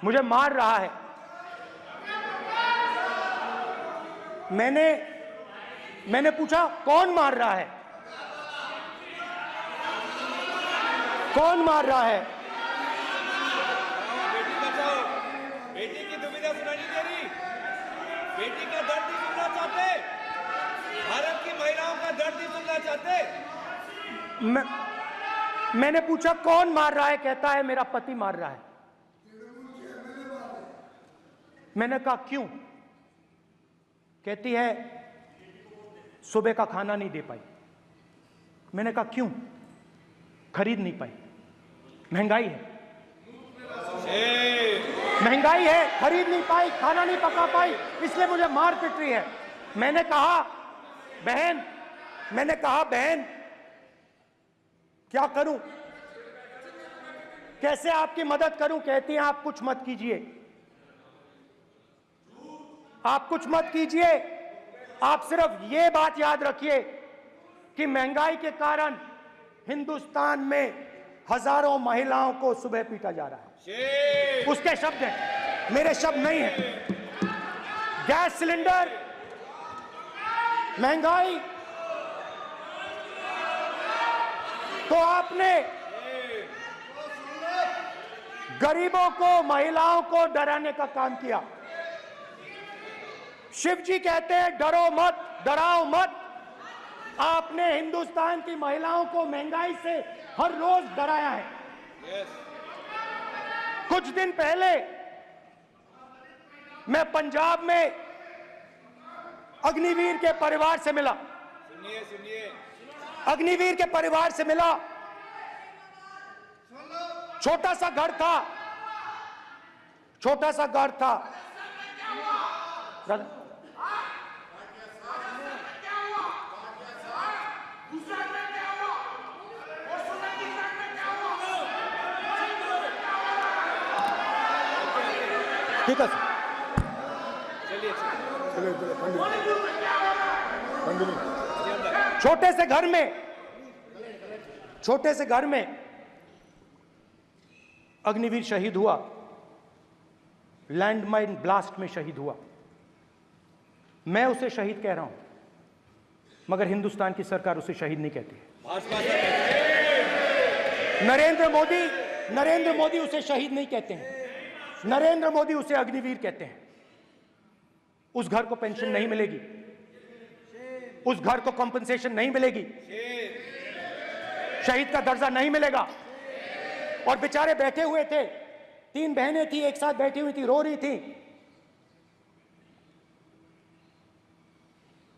मुझे मार रहा है। मैंने पूछा कौन मार रहा है, कौन मार रहा है? बेटी बचाओ, बेटी की दुविधा सुनाई नहीं दे रही, बेटी का दर्द नहीं सुनना चाहते, भारत की महिलाओं का दर्द नहीं सुनना चाहते। मैंने पूछा कौन मार रहा है, कहता है मेरा पति मार रहा है। मैंने कहा क्यों? कहती है सुबह का खाना नहीं दे पाई। मैंने कहा क्यों? खरीद नहीं पाई, महंगाई है, महंगाई है, खरीद नहीं पाई, खाना नहीं पका पाई, इसलिए मुझे मार पिट रही है। मैंने कहा बहन क्या करूं, कैसे आपकी मदद करूं? कहती हैं आप कुछ मत कीजिए, आप कुछ मत कीजिए, आप सिर्फ ये बात याद रखिए कि महंगाई के कारण हिंदुस्तान में हजारों महिलाओं को सुबह पीटा जा रहा है। उसके शब्द हैं, मेरे शब्द नहीं हैं। गैस सिलेंडर, महंगाई, तो आपने गरीबों को, महिलाओं को डराने का काम किया। शिव जी कहते हैं डरो मत, डराओ मत। आपने हिंदुस्तान की महिलाओं को महंगाई से हर रोज डराया है। कुछ दिन पहले मैं पंजाब में अग्निवीर के परिवार से मिला। सुनिए अग्निवीर के परिवार से मिला। छोटा सा घर था, छोटा सा घर था। ठीक है छोटे से घर में अग्निवीर शहीद हुआ, लैंडमाइन ब्लास्ट में शहीद हुआ। मैं उसे शहीद कह रहा हूं, मगर हिंदुस्तान की सरकार उसे शहीद नहीं कहती है। नरेंद्र मोदी उसे शहीद नहीं कहते हैं। नरेंद्र मोदी उसे अग्निवीर कहते हैं। उस घर को पेंशन नहीं मिलेगी, उस घर को कॉम्पनसेशन नहीं मिलेगी, शहीद का दर्जा नहीं मिलेगा। और बेचारे बैठे हुए थे, 3 बहनें थी, एक साथ बैठी हुई थी, रो रही थी।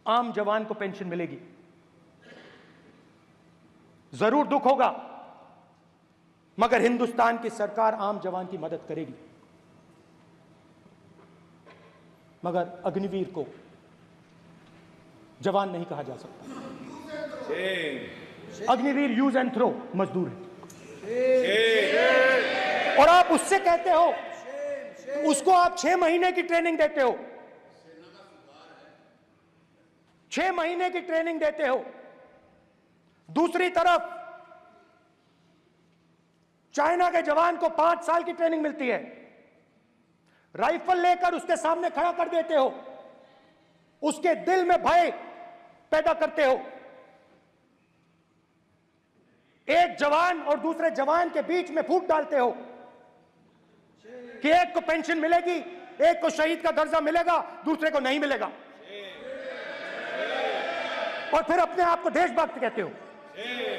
आम जवान को पेंशन मिलेगी, जरूर दुख होगा, मगर हिंदुस्तान की सरकार आम जवान की मदद करेगी। मगर अग्निवीर को जवान नहीं कहा जा सकता। अग्निवीर यूज एंड थ्रो मजदूर है। और आप उससे कहते हो, उसको आप 6 महीने की ट्रेनिंग देते हो, 6 महीने की ट्रेनिंग देते हो। दूसरी तरफ चाइना के जवान को 5 साल की ट्रेनिंग मिलती है। राइफल लेकर उसके सामने खड़ा कर देते हो, उसके दिल में भय पैदा करते हो। एक जवान और दूसरे जवान के बीच में फूट डालते हो कि एक को पेंशन मिलेगी, एक को शहीद का दर्जा मिलेगा, दूसरे को नहीं मिलेगा। और फिर अपने आप को देशभक्त कहते हो।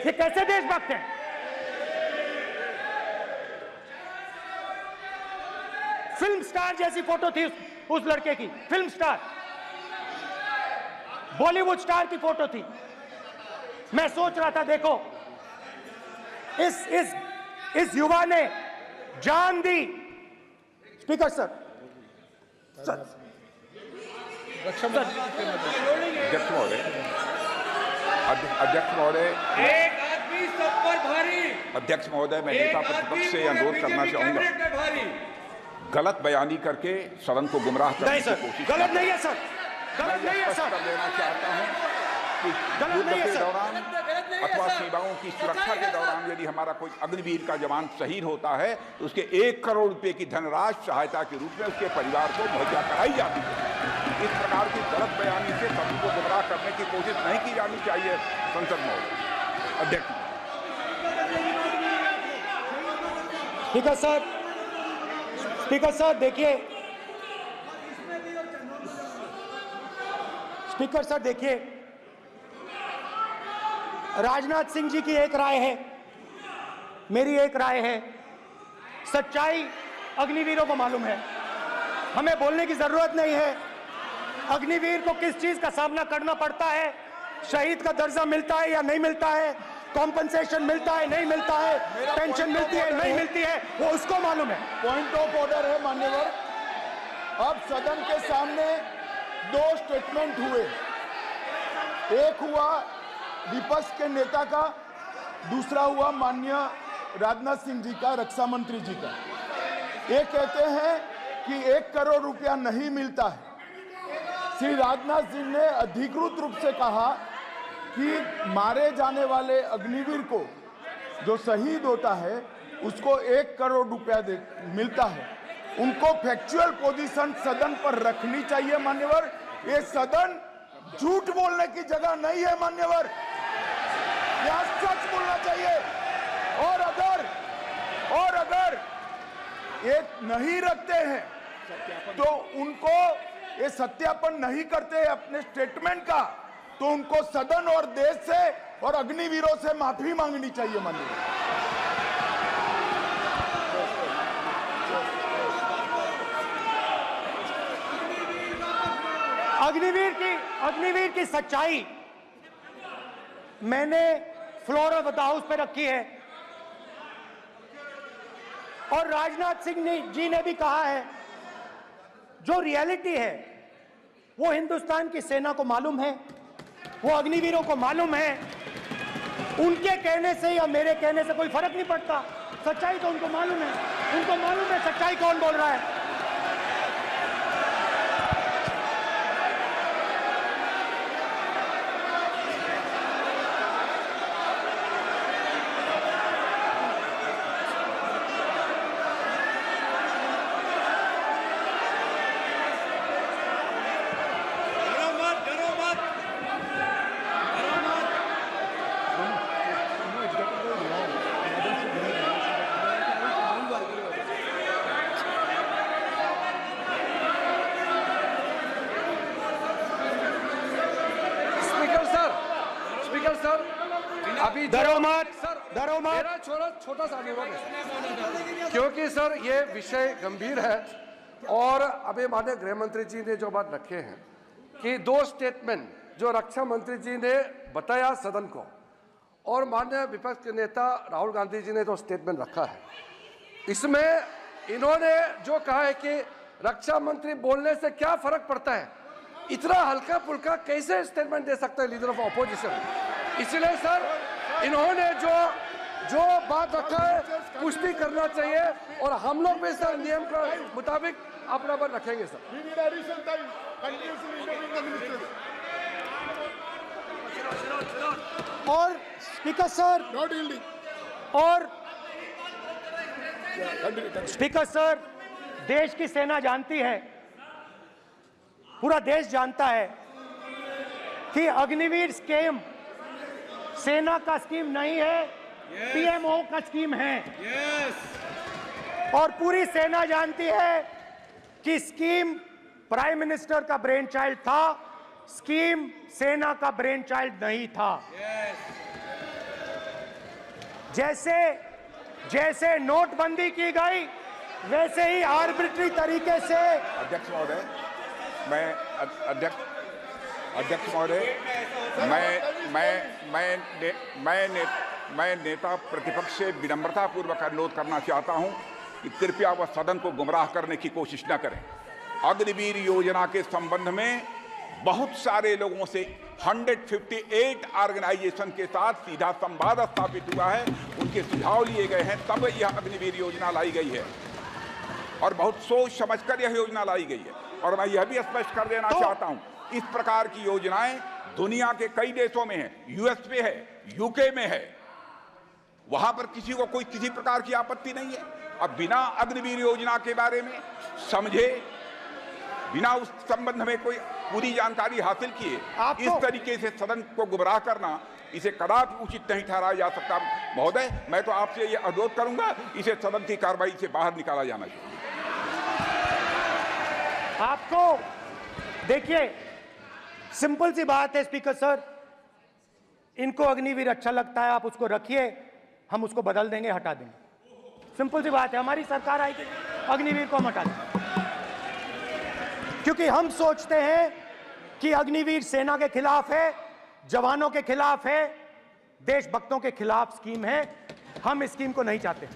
ये कैसे देशभक्त हैं? फिल्म स्टार जैसी फोटो थी उस लड़के की, फिल्म स्टार, बॉलीवुड स्टार की फोटो थी। मैं सोच रहा था, देखो इस युवा ने जान दी। स्पीकर सर, अध्यक्ष महोदय, एक आदमी सब पर भारी। अध्यक्ष महोदय, मैं नेता प्रतिपक्ष से अनुरोध करना चाहूंगा, गलत बयानी करके सदन को गुमराह करने की कोशिश गलत नहीं है सर, गलत नहीं है सर। कर देना चाहता हूं कि युद्ध के दौरान अथवा सीमाओं की सुरक्षा के दौरान यदि हमारा कोई अग्निवीर का जवान शहीद होता है तो उसके 1 करोड़ रुपए की धनराशि सहायता के रूप में उसके परिवार को मुहैया कराई जाती है। इस प्रकार की गलत बयानी से सभी को गुमराह करने की कोशिश नहीं की जानी चाहिए। संसद महोदय, अध्यक्ष। स्पीकर सर, स्पीकर सर देखिए, स्पीकर सर देखिए, राजनाथ सिंह जी की एक राय है, मेरी एक राय है। सच्चाई अग्निवीरों को मालूम है, हमें बोलने की जरूरत नहीं है। अग्निवीर को किस चीज का सामना करना पड़ता है, शहीद का दर्जा मिलता है या नहीं मिलता है, कॉम्पनसेशन मिलता है नहीं मिलता है, पेंशन मिलती है नहीं मिलती है, वो उसको मालूम है। पॉइंट ऑफ ऑर्डर है मान्यवर। अब सदन के सामने 2 स्टेटमेंट हुए, एक हुआ विपक्ष के नेता का, दूसरा हुआ माननीय राजनाथ सिंह जी का, रक्षा मंत्री जी का। ये कहते हैं कि 1 करोड़ रुपया नहीं मिलता है। श्री राजनाथ सिंह ने अधिकृत रूप से कहा कि मारे जाने वाले अग्निवीर को जो शहीद होता है उसको 1 करोड़ रुपया मिलता है। उनको फैक्चुअल पोजीशन सदन पर रखनी चाहिए मान्यवर। ये सदन झूठ बोलने की जगह नहीं है मान्यवर, यहाँ सच बोलना चाहिए। और अगर ये नहीं रखते हैं तो उनको ये सत्यापन नहीं करते अपने स्टेटमेंट का, तो उनको सदन और देश से और अग्निवीरों से माफी मांगनी चाहिए माननीय। अग्निवीर की सच्चाई मैंने फ्लोर ऑफ द हाउस पे रखी है और राजनाथ सिंह जी ने भी कहा है, जो रियलिटी है वो हिंदुस्तान की सेना को मालूम है, वो अग्निवीरों को मालूम है। उनके कहने से या मेरे कहने से कोई फर्क नहीं पड़ता, सच्चाई तो उनको मालूम है। उनको मालूम है सच्चाई कौन बोल रहा है। अभी मेरा छोटा सा अनुरोध है, क्योंकि सर ये विषय गंभीर है और अभी माननीय गृह मंत्री जी ने जो बात रखे हैं कि 2 स्टेटमेंट जो रक्षा मंत्री जी ने बताया सदन को और माननीय विपक्ष के नेता राहुल गांधी जी ने जो स्टेटमेंट रखा है, इसमें इन्होंने जो कहा है कि रक्षा मंत्री बोलने से क्या फर्क पड़ता है, इतना हल्का फुल्का कैसे स्टेटमेंट दे सकते हैं लीडर ऑफ ऑपोजिशन। इसलिए सर इन्होंने जो बात रखा है पुष्टि करना चाहिए और हम लोग भी सर नियम के मुताबिक अपना बात रखेंगे सर। और स्पीकर सर स्पीकर सर, देश की सेना जानती है, पूरा देश जानता है कि अग्निवीर स्कीम सेना का स्कीम नहीं है, पीएमओ का स्कीम है। और पूरी सेना जानती है कि स्कीम प्राइम मिनिस्टर का ब्रेन चाइल्ड था, स्कीम सेना का ब्रेन चाइल्ड नहीं था। जैसे नोटबंदी की गई वैसे ही आर्बिट्री तरीके से। अध्यक्ष महोदय, अध्यक्ष महोदय, मैं नेता प्रतिपक्ष से विनम्रता पूर्वक अनुरोध करना चाहता हूं कि कृपया वह सदन को गुमराह करने की कोशिश न करें। अग्निवीर योजना के संबंध में बहुत सारे लोगों से 158 ऑर्गेनाइजेशन के साथ सीधा संवाद स्थापित हुआ है, उनके सुझाव लिए गए हैं, तब यह अग्निवीर योजना लाई गई है और बहुत सोच समझकर यह योजना लाई गई है। और मैं यह भी स्पष्ट कर देना चाहता हूं, इस प्रकार की योजनाएं दुनिया के कई देशों में है, यूएस में है, यूके में है, वहां पर किसी को कोई किसी प्रकार की आपत्ति नहीं है। अब बिना अग्निवीर योजना के बारे में समझे, बिना उस संबंध में कोई पूरी जानकारी हासिल किए इस तरीके से सदन को गुमराह करना, इसे कदापि उचित नहीं ठहराया जा सकता। महोदय, मैं तो आपसे यह अनुरोध करूंगा, इसे सदन की कार्रवाई से बाहर निकाला जाना चाहिए। आपको देखिए, सिंपल सी बात है स्पीकर सर, इनको अग्निवीर अच्छा लगता है, आप उसको रखिए, हम उसको बदल देंगे, हटा देंगे। सिंपल सी बात है, हमारी सरकार आएगी, अग्निवीर को हम हटा देंगे, क्योंकि हम सोचते हैं कि अग्निवीर सेना के खिलाफ है, जवानों के खिलाफ है, देशभक्तों के खिलाफ स्कीम है। हम इस स्कीम को नहीं चाहते।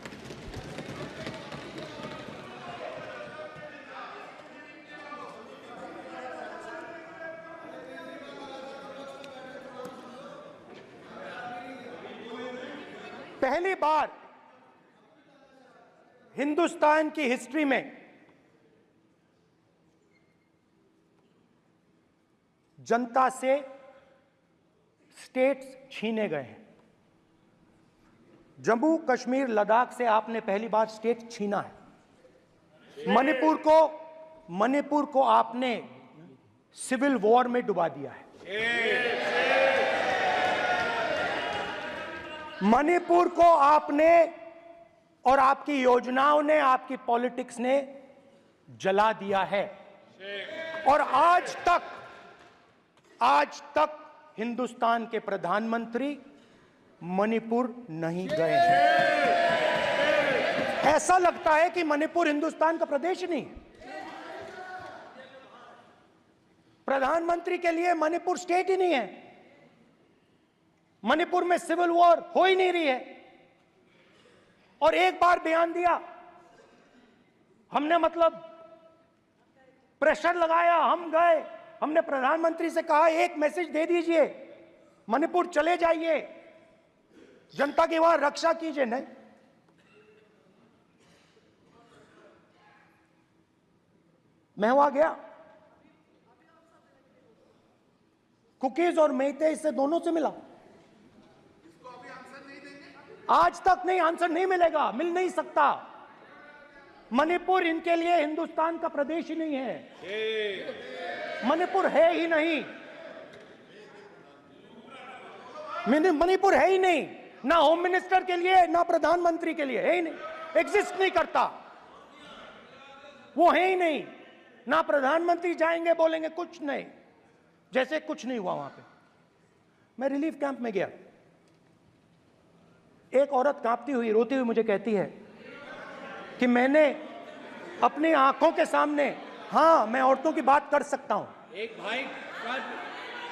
पहली बार हिंदुस्तान की हिस्ट्री में जनता से स्टेट्स छीने गए हैं। जम्मू कश्मीर लद्दाख से आपने पहली बार स्टेट छीना है। मणिपुर को आपने सिविल वॉर में डुबा दिया है। मणिपुर को आपने और आपकी योजनाओं ने, आपकी पॉलिटिक्स ने जला दिया है। और आज तक हिंदुस्तान के प्रधानमंत्री मणिपुर नहीं गए हैं। ऐसा लगता है कि मणिपुर हिंदुस्तान का प्रदेश नहीं है। प्रधानमंत्री के लिए मणिपुर स्टेट ही नहीं है। मणिपुर में सिविल वॉर हो ही नहीं रही है। और एक बार बयान दिया हमने, मतलब प्रेशर लगाया, हम गए, हमने प्रधानमंत्री से कहा एक मैसेज दे दीजिए, मणिपुर चले जाइए, जनता की वहां रक्षा कीजिए। नहीं, मैं वहां गया, कुकीज और मेहते से दोनों से मिला। आज तक नहीं, आंसर नहीं मिलेगा, मिल नहीं सकता। मणिपुर इनके लिए हिंदुस्तान का प्रदेश ही नहीं है। मणिपुर है ही नहीं, मणिपुर है ही नहीं, ना होम मिनिस्टर के लिए ना प्रधानमंत्री के लिए, है ही नहीं, एग्जिस्ट नहीं करता, वो है ही नहीं। ना प्रधानमंत्री जाएंगे बोलेंगे कुछ नहीं, जैसे कुछ नहीं हुआ वहां पे। मैं रिलीफ कैंप में गया, एक औरत कांपती हुई, रोती हुई मुझे कहती है कि मैंने अपनी आंखों के सामने, हाँ मैं औरतों की बात कर सकता हूं, एक भाई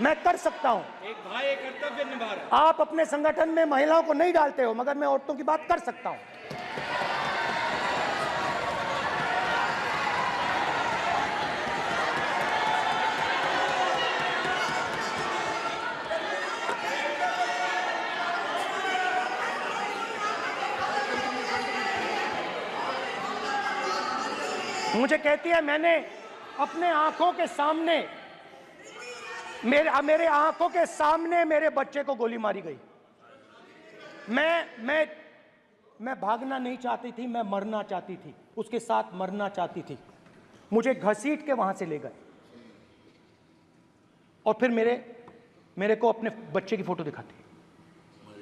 मैं कर सकता हूं, एक भाई एक कर्तव्य निभा रहा है। आप अपने संगठन में महिलाओं को नहीं डालते हो, मगर मैं औरतों की बात कर सकता हूं। मुझे कहती है मैंने अपने आंखों के सामने, मेरे आंखों के सामने मेरे बच्चे को गोली मारी गई। मैं भागना नहीं चाहती थी, मैं मरना चाहती थी, उसके साथ मरना चाहती थी। मुझे घसीट के वहां से ले गए और फिर मेरे को अपने बच्चे की फोटो दिखाती है,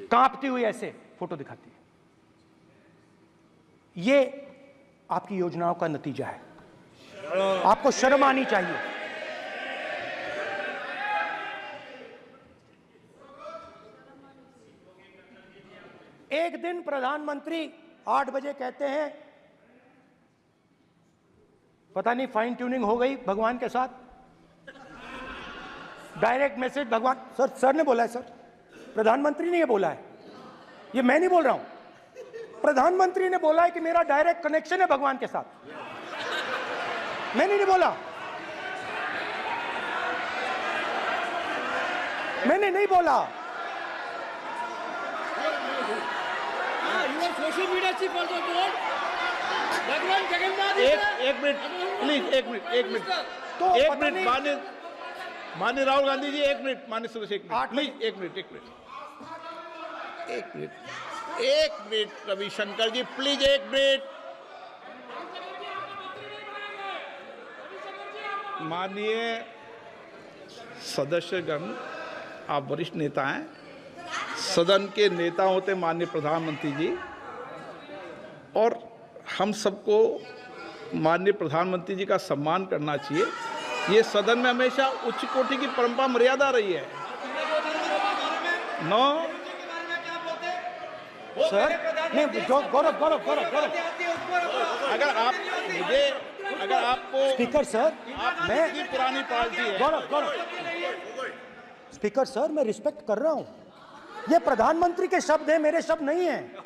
कांपती हुई ऐसे फोटो दिखाती है। ये आपकी योजनाओं का नतीजा है। आपको शर्म आनी चाहिए। एक दिन प्रधानमंत्री 8 बजे कहते हैं, पता नहीं फाइन ट्यूनिंग हो गई भगवान के साथ, डायरेक्ट मैसेज भगवान, सर ने बोला है, सर प्रधानमंत्री ने ये बोला है, ये मैं नहीं बोल रहा हूं, प्रधानमंत्री ने बोला है कि मेरा डायरेक्ट कनेक्शन है भगवान के साथ, मैंने नहीं बोला, मैंने नहीं बोला। Social media chief also told भगवान जगन्नाथ। एक मिनट प्लीज, एक मिनट तो एक मिनट माननीय राहुल गांधी जी, एक मिनट, माननीय सदस्य एक मिनट प्लीज, एक मिनट रविशंकर जी प्लीज, एक मिनट। माननीय सदस्यगण, आप वरिष्ठ नेता हैं, सदन के नेता होते माननीय प्रधानमंत्री जी, और हम सबको माननीय प्रधानमंत्री जी का सम्मान करना चाहिए। ये सदन में हमेशा उच्च कोटि की परंपरा मर्यादा रही है। नो सर, नहीं, गौरव, अगर आपको स्पीकर सर, मैं पुरानी पार्टी है। गौरव, स्पीकर सर, मैं रिस्पेक्ट कर रहा हूं। ये प्रधानमंत्री के शब्द हैं, मेरे शब्द नहीं हैं।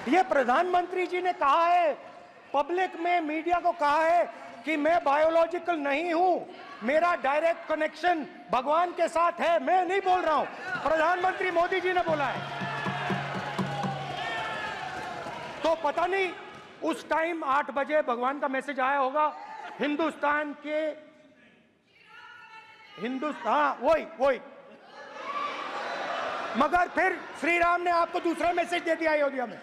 ये प्रधानमंत्री जी ने कहा है, पब्लिक में, मीडिया को कहा है कि मैं बायोलॉजिकल नहीं हूं, मेरा डायरेक्ट कनेक्शन भगवान के साथ है। मैं नहीं बोल रहा हूं, प्रधानमंत्री मोदी जी ने बोला है। तो पता नहीं उस टाइम 8 बजे भगवान का मैसेज आया होगा, हिंदुस्तान, वही मगर फिर श्री राम ने आपको दूसरा मैसेज दे दिया अयोध्या में।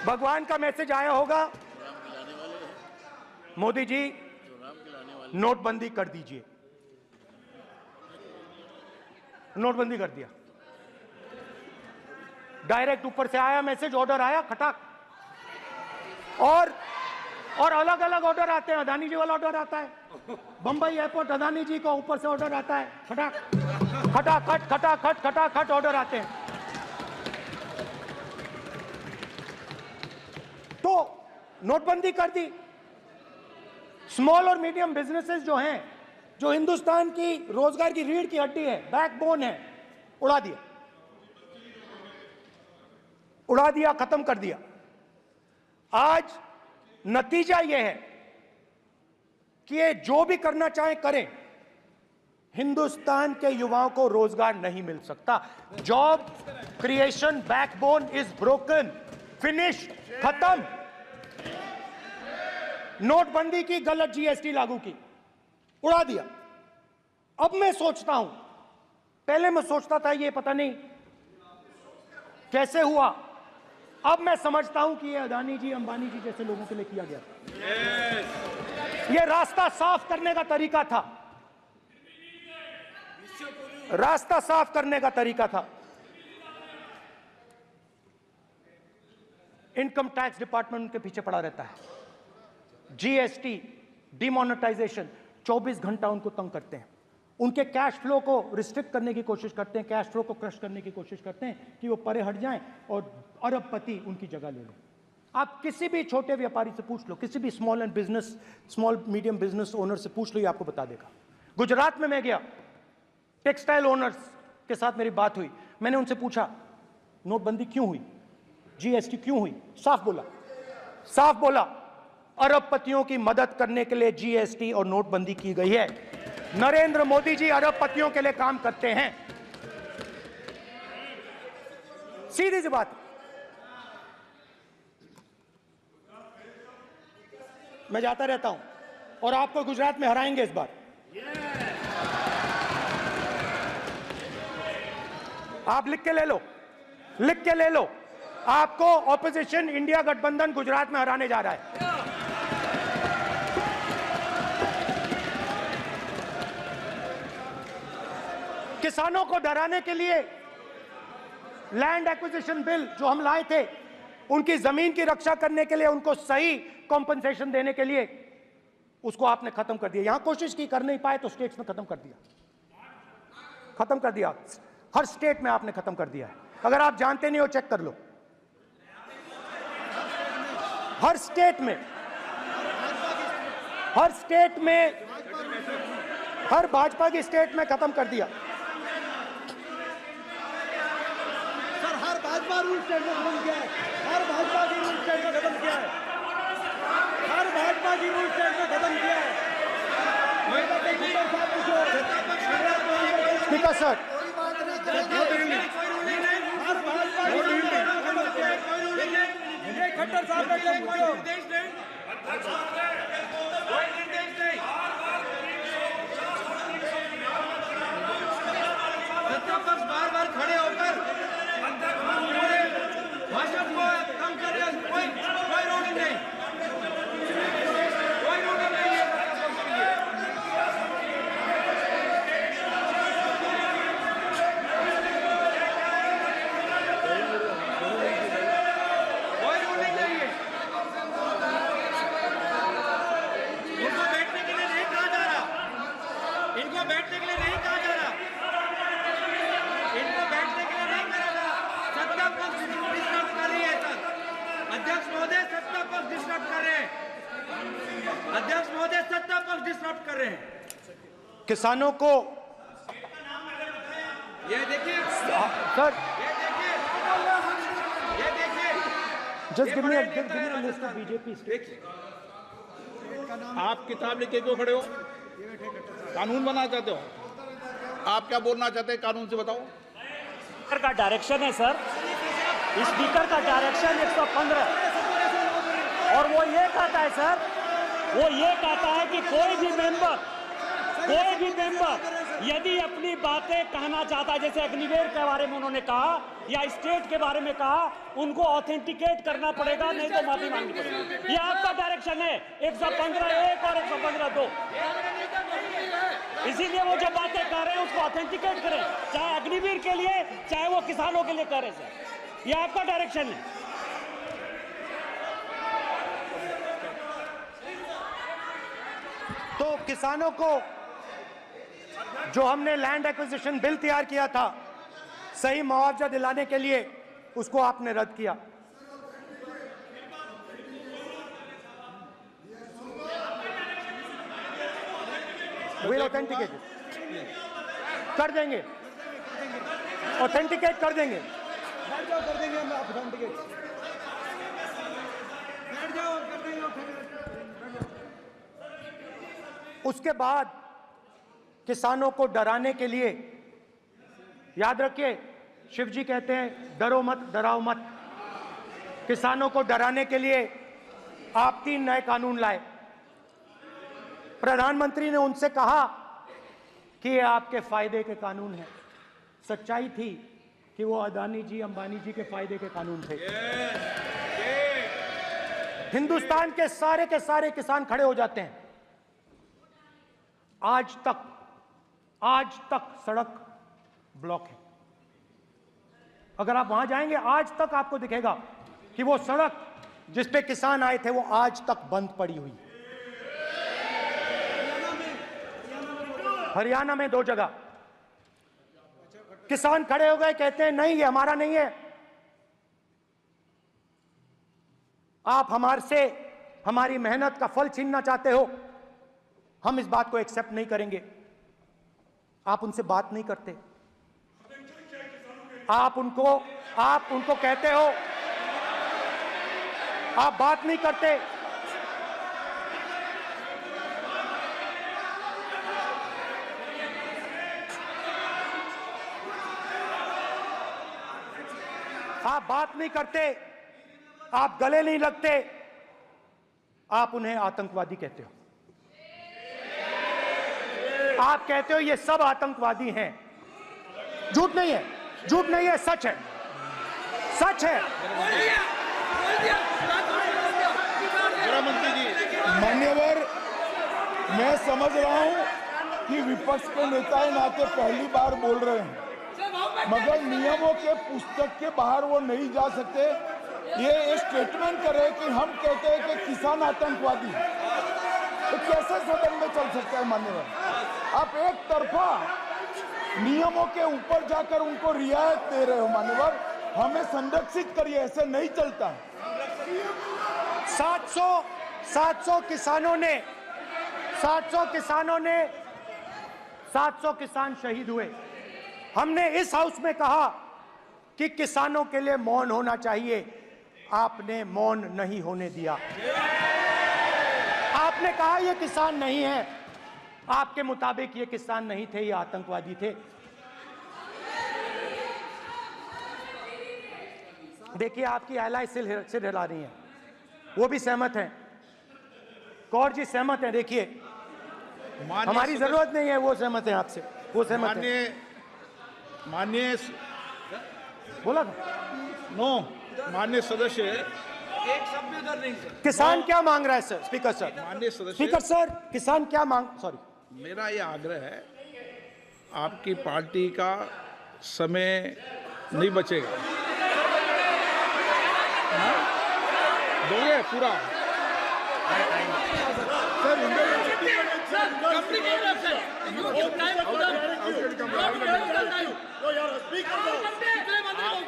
भगवान का मैसेज आया होगा, मोदी जी नोटबंदी कर दीजिए। नोटबंदी कर दिया, डायरेक्ट ऊपर से आया मैसेज, ऑर्डर आया खटाक। और अलग अलग ऑर्डर आते हैं। अदानी जी वाला ऑर्डर आता है, बंबई एयरपोर्ट अदानी जी को ऊपर से ऑर्डर आता है, खटाक खटाखट खटाखट खटाखट ऑर्डर आते हैं। तो नोटबंदी कर दी। स्मॉल और मीडियम बिजनेसेस जो हैं, जो हिंदुस्तान की रोजगार की रीढ़ की हड्डी है, बैकबोन है, उड़ा दिया, उड़ा दिया, खत्म कर दिया। आज नतीजा यह है कि ये जो भी करना चाहे करें, हिंदुस्तान के युवाओं को रोजगार नहीं मिल सकता। Job creation backbone is broken, finish, खत्म। नोटबंदी की, गलत जीएसटी लागू की, उड़ा दिया। अब मैं सोचता हूं, पहले मैं सोचता था ये पता नहीं कैसे हुआ, अब मैं समझता हूं कि ये अदानी जी, अंबानी जी जैसे लोगों के लिए किया गया था। ये रास्ता साफ करने का तरीका था, रास्ता साफ करने का तरीका था। इनकम टैक्स डिपार्टमेंट उनके पीछे पड़ा रहता है। जीएसटी, डिमोनेटाइजेशन, 24 घंटा उनको तंग करते हैं। उनके कैश फ्लो को रिस्ट्रिक्ट करने की कोशिश करते हैं, कैश फ्लो को क्रश करने की कोशिश करते हैं कि वो परे हट जाएं और अरबपति उनकी जगह ले लें। आप किसी भी छोटे व्यापारी से पूछ लो, किसी भी स्मॉल मीडियम बिजनेस ओनर से पूछ लो, ये आपको बता देगा। गुजरात में मैं गया, टेक्सटाइल ओनर्स के साथ मेरी बात हुई। मैंने उनसे पूछा नोटबंदी क्यों हुई, जीएसटी क्यों हुई? साफ बोला अरबपतियों की मदद करने के लिए जीएसटी और नोटबंदी की गई है। नरेंद्र मोदी जी अरबपतियों के लिए काम करते हैं, सीधी सी बात। मैं जाता रहता हूं और आपको गुजरात में हराएंगे इस बार। आप लिख के ले लो, आपको ऑपोजिशन इंडिया गठबंधन गुजरात में हराने जा रहा है। किसानों को डराने के लिए लैंड एक्विजिशन बिल जो हम लाए थे, उनकी जमीन की रक्षा करने के लिए, उनको सही कॉम्पनसेशन देने के लिए, उसको आपने खत्म कर दिया। यहां कोशिश की, कर नहीं पाए तो स्टेट्स में खत्म कर दिया। हर स्टेट में आपने खत्म कर दिया है। अगर आप जानते नहीं हो, चेक कर लो। हर स्टेट में, हर भाजपा की स्टेट में खत्म कर दिया। सर, हर भाजपा रूल स्टेट में खत्म किया है। हर भाजपा की रूल स्टेट में खत्म किया है। हर भाजपा की रूल स्टेट में खत्म किया है। स्पीकर सर, खट्टर साहब का निर्देश नहीं, सत्ता पक्ष बार खड़े होकर भाषण को कम कर रहे हैं। कोई रूलिंग नहीं, कोई रूलिंग नहीं है। अध्यक्ष महोदय सत्ता पक्ष डिस्टर्ब कर रहे हैं। किसानों को ये देखिए सर, ये देखिए just give me a list of BJP. आप किताब लेके क्यों खड़े हो? कानून बनाना चाहते हो? आप क्या बोलना चाहते हैं, कानून से बताओ। स्पीकर का डायरेक्शन है सर, स्पीकर का डायरेक्शन 115, और वो ये कहता है सर, वो ये कहता है कि कोई भी मेंबर यदि अपनी बातें कहना चाहता है, जैसे अग्निवीर के बारे में उन्होंने कहा या स्टेट के बारे में कहा, उनको ऑथेंटिकेट करना पड़ेगा, नहीं तो माफी मांगनी पड़ेगी। ये आपका डायरेक्शन है 115(1) और 115(2). इसीलिए वो जो बातें कर रहे हैं उसको ऑथेंटिकेट करें, चाहे अग्निवीर के लिए चाहे वो किसानों के लिए कर रहे सर। ये आपका डायरेक्शन है। तो किसानों को जो हमने लैंड एक्विजिशन बिल तैयार किया था सही मुआवजा दिलाने के लिए, उसको आपने रद्द किया। विल ऑथेंटिकेट कर देंगे, ऑथेंटिकेट कर देंगे। बैठ जाओ, कर देंगे हम ऑथेंटिकेट। बैठ जाओ, कर देंगे ऑथेंटिकेट। उसके बाद किसानों को डराने के लिए, याद रखिए शिवजी कहते हैं डरो मत डराओ मत, किसानों को डराने के लिए आप 3 नए कानून लाए। प्रधानमंत्री ने उनसे कहा कि ये आपके फायदे के कानून हैं। सच्चाई थी कि वो अदानी जी अंबानी जी के फायदे के कानून थे। हिंदुस्तान के सारे किसान खड़े हो जाते हैं। आज तक सड़क ब्लॉक है। अगर आप वहां जाएंगे आज तक आपको दिखेगा कि वो सड़क जिस पे किसान आए थे वो आज तक बंद पड़ी हुई। हरियाणा में 2 जगह किसान खड़े हो गए, कहते हैं नहीं ये हमारा नहीं है, आप हमारे से हमारी मेहनत का फल छीनना चाहते हो, हम इस बात को एक्सेप्ट नहीं करेंगे। आप उनसे बात नहीं करते, आप उनको कहते हो, आप बात नहीं करते। आप बात नहीं करते, आप गले नहीं लगते, आप उन्हें आतंकवादी कहते हो। आप कहते हो ये सब आतंकवादी हैं। झूठ नहीं है, झूठ नहीं है, सच है, सच है। गृहमंत्री जी, मान्यवर, मैं समझ रहा हूं कि विपक्ष के नेता नाते पहली बार बोल रहे हैं, मगर नियमों के पुस्तक के बाहर वो नहीं जा सकते। ये स्टेटमेंट करे कि हम कहते हैं कि किसान आतंकवादी, तो कैसे सदन में चल सकता है मान्यवर? आप एक तरफा नियमों के ऊपर जाकर उनको रियायत दे रहे हो मान्यवर, हमें संरक्षित करिए, ऐसे नहीं चलता। 700 किसान शहीद हुए। हमने इस हाउस में कहा कि किसानों के लिए मौन होना चाहिए, आपने मौन नहीं होने दिया। आपने कहा ये किसान नहीं है, आपके मुताबिक ये किसान नहीं थे, ये आतंकवादी थे। देखिए आपकी एलाय सिर हिला रही हैं, वो भी सहमत हैं, कौर जी सहमत हैं। देखिए हमारी जरूरत नहीं है, वो सहमत हैं आपसे, वो सहमत हैं। माननीय बोला था नो, माननीय सदस्य, एक शब्द उधर नहीं सर। किसान क्या मांग रहा है सर? स्पीकर सर, माननीय सदस्य, स्पीकर सर, किसान क्या मांग, सॉरी, मेरा ये आग्रह है, आपकी पार्टी का समय नहीं बचेगा, दोगे पूरा?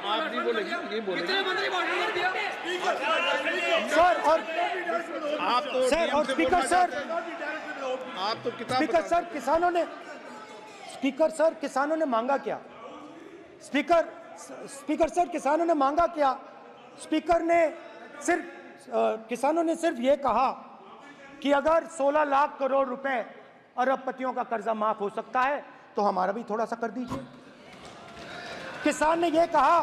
आप नहीं बोलेंगे, ये बोलेंगे सर। और आप तो सर, और स्पीकर सर, आप तो किताब स्पीकर सर, किसानों ने मांगा क्या? स्पीकर सर, किसानों ने मांगा क्या? किसानों ने सिर्फ ये कहा कि अगर 16 लाख करोड़ रुपए अरबपतियों का कर्जा माफ हो सकता है तो हमारा भी थोड़ा सा कर दीजिए। किसान ने यह कहा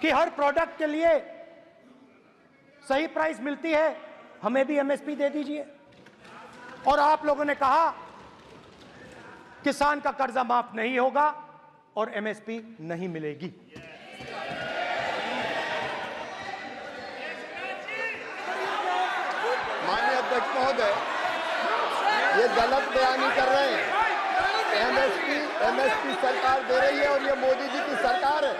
कि हर प्रोडक्ट के लिए सही प्राइस मिलती है, हमें भी एमएसपी दे दीजिए। और आप लोगों ने कहा किसान का कर्जा माफ नहीं होगा और एमएसपी नहीं मिलेगी। माननीय अध्यक्ष महोदय, ये गलत बयानी कर रहे हैं। एमएसपी सरकार दे रही है और ये मोदी जी की सरकार है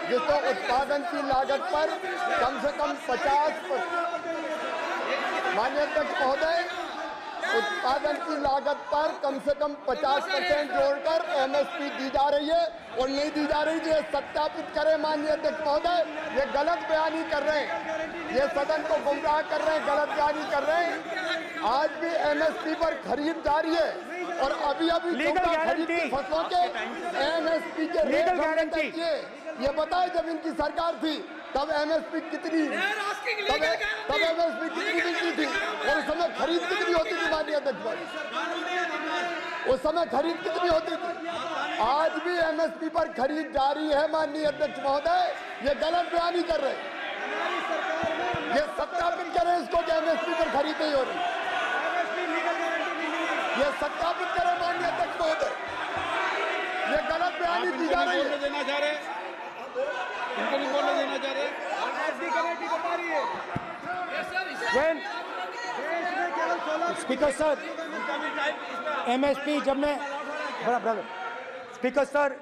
जिसको उत्पादन की लागत पर कम से कम 50%, माननीय अध्यक्ष महोदय, उत्पादन की लागत पर कम से कम 50% जोड़कर एमएसपी दी जा रही है और नहीं दी जा रही। ये सत्यापित करें माननीय अध्यक्ष महोदय, ये गलत बयानी कर रहे हैं, ये सदन को गुमराह कर रहे हैं, गलत बयानी कर रहे हैं। आज भी एमएसपी पर खरीद जारी है और अभी खरीद की फसलों के एमएसपी के रेट हमने तय किए। ये बताए जब इनकी सरकार थी तब एमएसपी कितनी, तब एमएसपी कितनी मिलती थी और उस समय खरीद कितनी होती थी माननीय अध्यक्ष, उस समय खरीद कितनी होती थी। आज भी एमएसपी पर खरीद जारी है माननीय अध्यक्ष महोदय, ये गलत बयानी कर रहे हैं। ये सत्यापित करें इसको कि एमएसपी पर खरीद नहीं हो रही, ये सत्यापित करें माननीय अध्यक्ष महोदय, ये गलत बयानी की जा रही है। देना चाह रहे, इनको नहीं बोलने देना चाह रहे। स्पीकर सर, एमएसपी जब मैं brother speaker sir,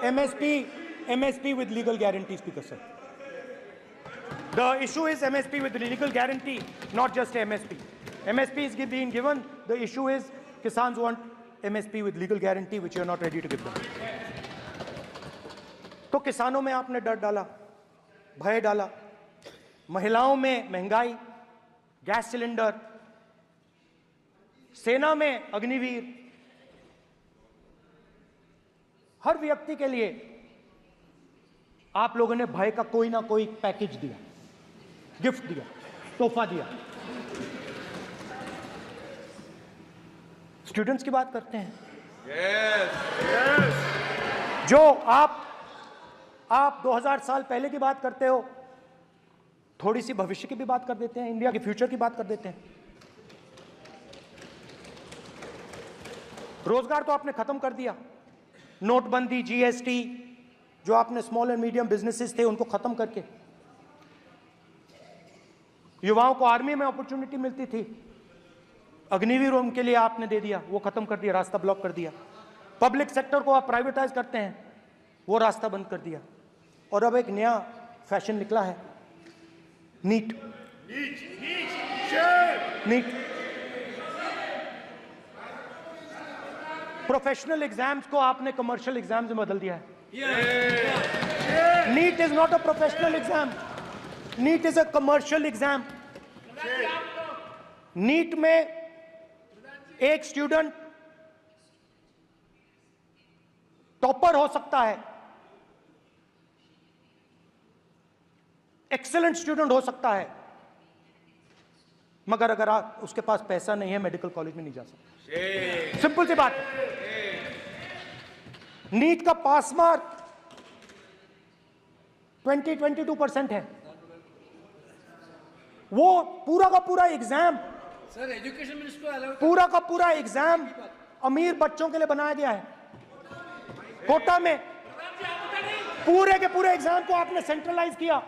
MSP with legal guarantee, Speaker sir. The issue is MSP with legal guarantee, not just MSP. MSP is being given. The issue is Kisans want MSP with legal guarantee, which you are not ready to give them. तो किसानों में आपने डर डाला, भय डाला, महिलाओं में महंगाई, गैस सिलेंडर, सेना में अग्निवीर, हर व्यक्ति के लिए आप लोगों ने भय का कोई ना कोई पैकेज दिया, गिफ्ट दिया, तोहफा दिया। स्टूडेंट्स की बात करते हैं। जो आप 2000 साल पहले की बात करते हो, थोड़ी सी भविष्य की भी बात कर देते हैं, इंडिया के फ्यूचर की बात कर देते हैं। रोजगार तो आपने खत्म कर दिया, नोटबंदी, जीएसटी, जो आपने स्मॉल एंड मीडियम बिजनेसेस थे उनको खत्म करके, युवाओं को आर्मी में अपॉर्चुनिटी मिलती थी, अग्निवीर उनके लिए आपने दे दिया, वो खत्म कर दिया, रास्ता ब्लॉक कर दिया। पब्लिक सेक्टर को आप प्राइवेटाइज करते हैं, वो रास्ता बंद कर दिया। और अब एक नया फैशन निकला है, नीट। प्रोफेशनल एग्जाम्स को आपने कमर्शियल एग्जाम्स में बदल दिया है। NEET is not a professional exam, NEET is a commercial exam. NEET में एक स्टूडेंट टॉपर हो सकता है, एक्सीलेंट स्टूडेंट हो सकता है, मगर अगर उसके पास पैसा नहीं है, मेडिकल कॉलेज में नहीं जा सकता। सिंपल सी बात। नीट का पास मार्क 22% है। वो पूरा का पूरा एग्जाम, सर एजुकेशन मिनिस्टर पूरा का पूरा एग्जाम अमीर बच्चों के लिए बनाया गया है। कोटा में पूरे के पूरे एग्जाम को आपने सेंट्रलाइज किया।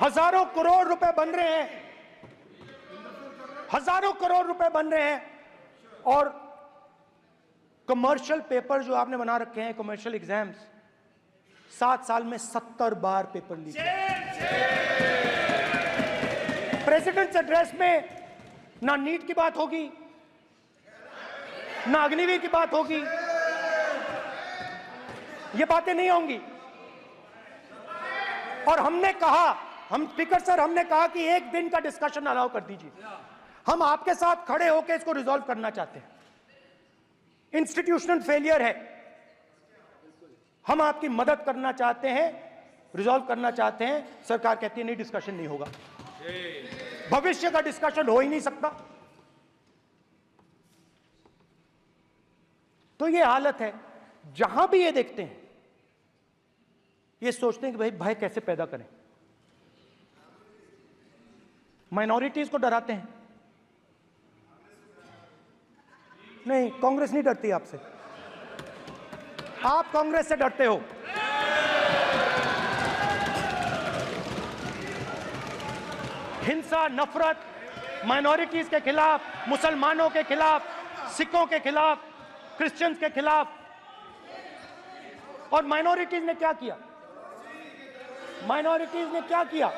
हजारों करोड़ रुपए बन रहे हैं, हजारों करोड़ रुपए बन रहे हैं। और कमर्शियल पेपर जो आपने बना रखे हैं, कमर्शियल एग्जाम्स, 7 साल में 70 बार पेपर लीक। प्रेसिडेंट्स एड्रेस में ना नीट की बात होगी, ना अग्निवीर की बात होगी, ये बातें नहीं होंगी। और हमने कहा, हम स्पीकर सर, हमने कहा कि एक दिन का डिस्कशन अलाउ कर दीजिए। हम आपके साथ खड़े होकर इसको रिजॉल्व करना चाहते हैं। इंस्टीट्यूशनल फेलियर है, हम आपकी मदद करना चाहते हैं, रिजॉल्व करना चाहते हैं। सरकार कहती है नहीं, डिस्कशन नहीं होगा, भविष्य का डिस्कशन हो ही नहीं सकता। तो ये हालत है। जहां भी ये देखते हैं, ये सोचते हैं कि भाई भय कैसे पैदा करें, माइनॉरिटीज को डराते हैं। नहीं, कांग्रेस नहीं डरती आपसे। आप कांग्रेस से डरते हो। हिंसा, नफरत, माइनॉरिटीज के खिलाफ, मुसलमानों के खिलाफ, सिखों के खिलाफ, क्रिश्चियंस के खिलाफ। और माइनॉरिटीज ने क्या किया? माइनॉरिटीज ने क्या किया?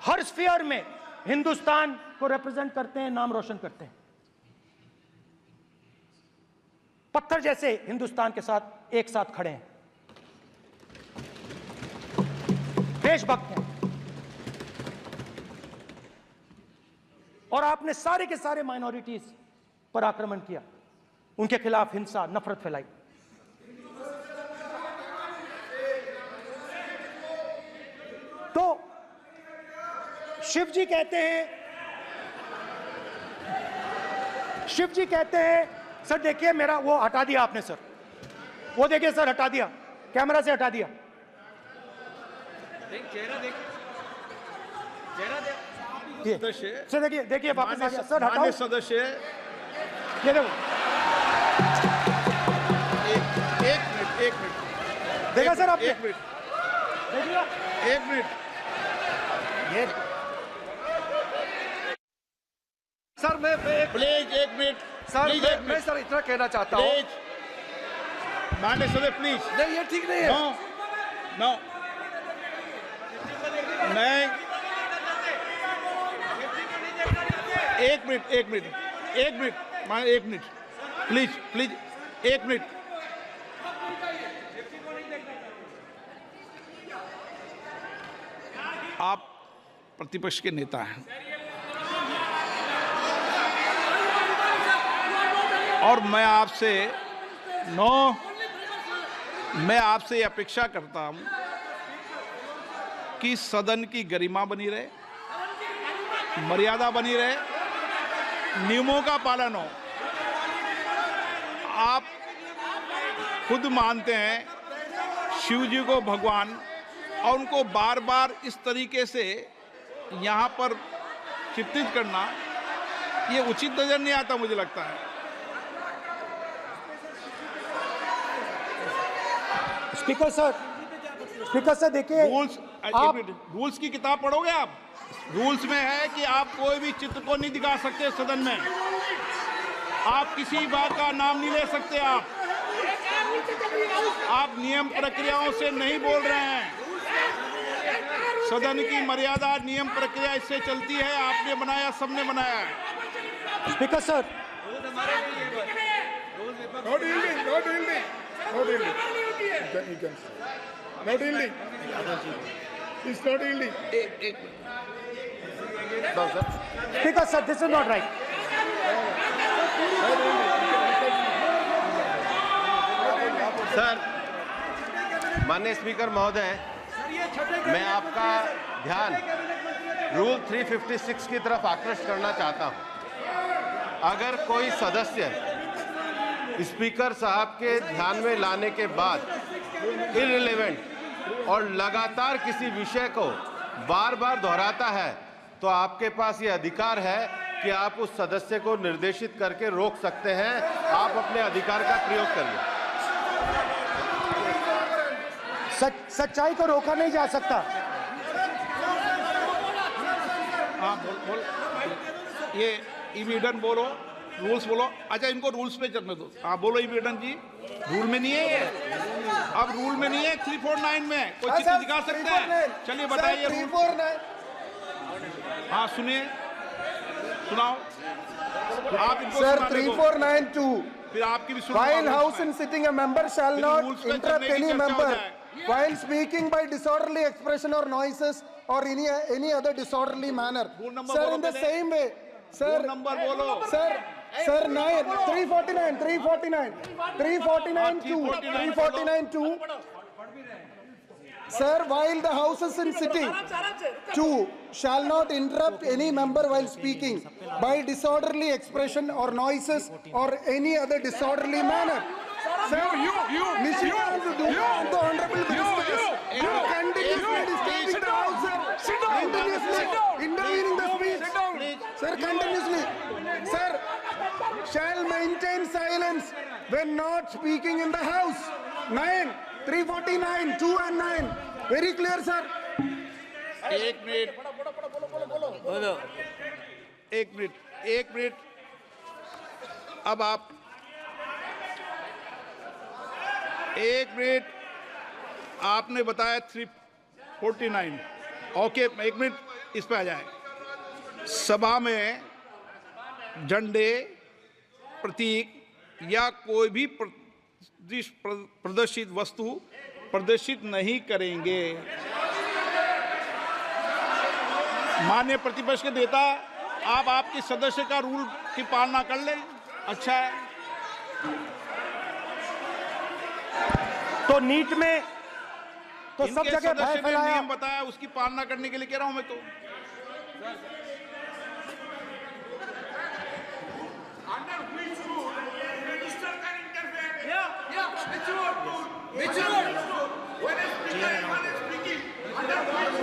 हर स्फीयर में हिंदुस्तान को रिप्रेजेंट करते हैं, नाम रोशन करते हैं। पत्थर जैसे हिंदुस्तान के साथ एक साथ खड़े हैं, देशभक्त हैं। और आपने सारे के सारे माइनॉरिटीज पर आक्रमण किया, उनके खिलाफ हिंसा, नफरत फैलाई। तो शिव जी कहते हैं, सर देखिए मेरा वो हटा दिया आपने सर, वो देखिए सर हटा दिया, कैमरा से हटा दिया। चेहरा देख, सर देखिए वापस आ गया सर, हटाओ। माननीय सदस्य, ये देखो, एक मिनट देखा सर आपने? एक मिनट, ये सर मैं प्लीज एक मिनट सर प्लीज, एक मैं मिनट सर इतना कहना चाहता हूँ। प्लीज, माननीय सदस्य प्लीज। नहीं ये ठीक नहीं है। नो मैं एक मिनट माननीय, एक मिनट प्लीज, एक मिनट। आप प्रतिपक्ष के नेता हैं और मैं आपसे ये अपेक्षा करता हूं कि सदन की गरिमा बनी रहे, मर्यादा बनी रहे, नियमों का पालन हो। आप खुद मानते हैं शिव जी को भगवान, और उनको बार बार इस तरीके से यहाँ पर चित्रित करना ये उचित नजर नहीं आता, मुझे लगता है। स्पीकर सर देखिए, रूल्स की किताब पढ़ोगे आप? रूल्स में है कि आप कोई भी चित्र को नहीं दिखा सकते सदन में, आप किसी बात का नाम नहीं ले सकते, आप नियम प्रक्रियाओं से नहीं बोल रहे हैं। सदन की मर्यादा, नियम प्रक्रिया इससे चलती है, आपने बनाया, सबने बनाया है। Speaker sir, No dealing. It's not dealing. Speaker sir, this is not right. Sir, माननीय स्पीकर महोदय, मैं आपका ध्यान रूल 356 की तरफ आकृष्ट करना चाहता हूं। अगर कोई सदस्य स्पीकर साहब के ध्यान में लाने के बाद इररिलेवेंट और लगातार किसी विषय को बार बार दोहराता है, तो आपके पास ये अधिकार है कि आप उस सदस्य को निर्देशित करके रोक सकते हैं। आप अपने अधिकार का प्रयोग करिए। सच्चाई को रोका नहीं जा सकता। हाँ बोल ये इविडेंट बोलो, रूल्स बोलो। अच्छा, इनको रूल्स पे चलने दो। हाँ बोलो इविडेंट जी, रूल में नहीं है ये, अब रूल में नहीं है। 349 में कोई चित्र दिखा सकते हैं? चलिए बताइए। 349 हाँ सुनिए, सुनाओ आप इनको। सर 3492, फिर आपकी भी सुनो। while house and sitting a member shall not interrupt any member while speaking by disorderly expression or noises or any other disorderly manner. Sir, in the same way, sir, number बोलो। Sir 349 Sir, while the house is in sitting, 2 shall not interrupt any member while speaking by disorderly expression or noises or any other disorderly manner. Sir, the honorable minister continuously disturbing the house, sir. Continuously intervening the speech. Sir, continuously. Sir, shall maintain silence when not speaking in the house. 9, 349, 2 and 9. Very clear, sir. एक minute. अब आप 1 minute, आपने बताया 349। Okay, 1 minute इस पे आ जाए। सभा में झंडे, प्रतीक या कोई भी प्रदर्शित वस्तु प्रदर्शित नहीं करेंगे। माननीय प्रतिपक्ष के नेता, आप आपकी सदस्य का रूल की पालना कर लें, अच्छा है। तो नीट में तो सब इनके जगह भय सदस्य ने फैलाया। नियम बताया, उसकी पालना करने के लिए कह रहा हूं मैं तो।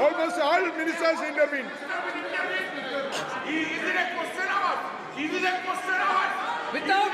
Almost all ministers intervened. Without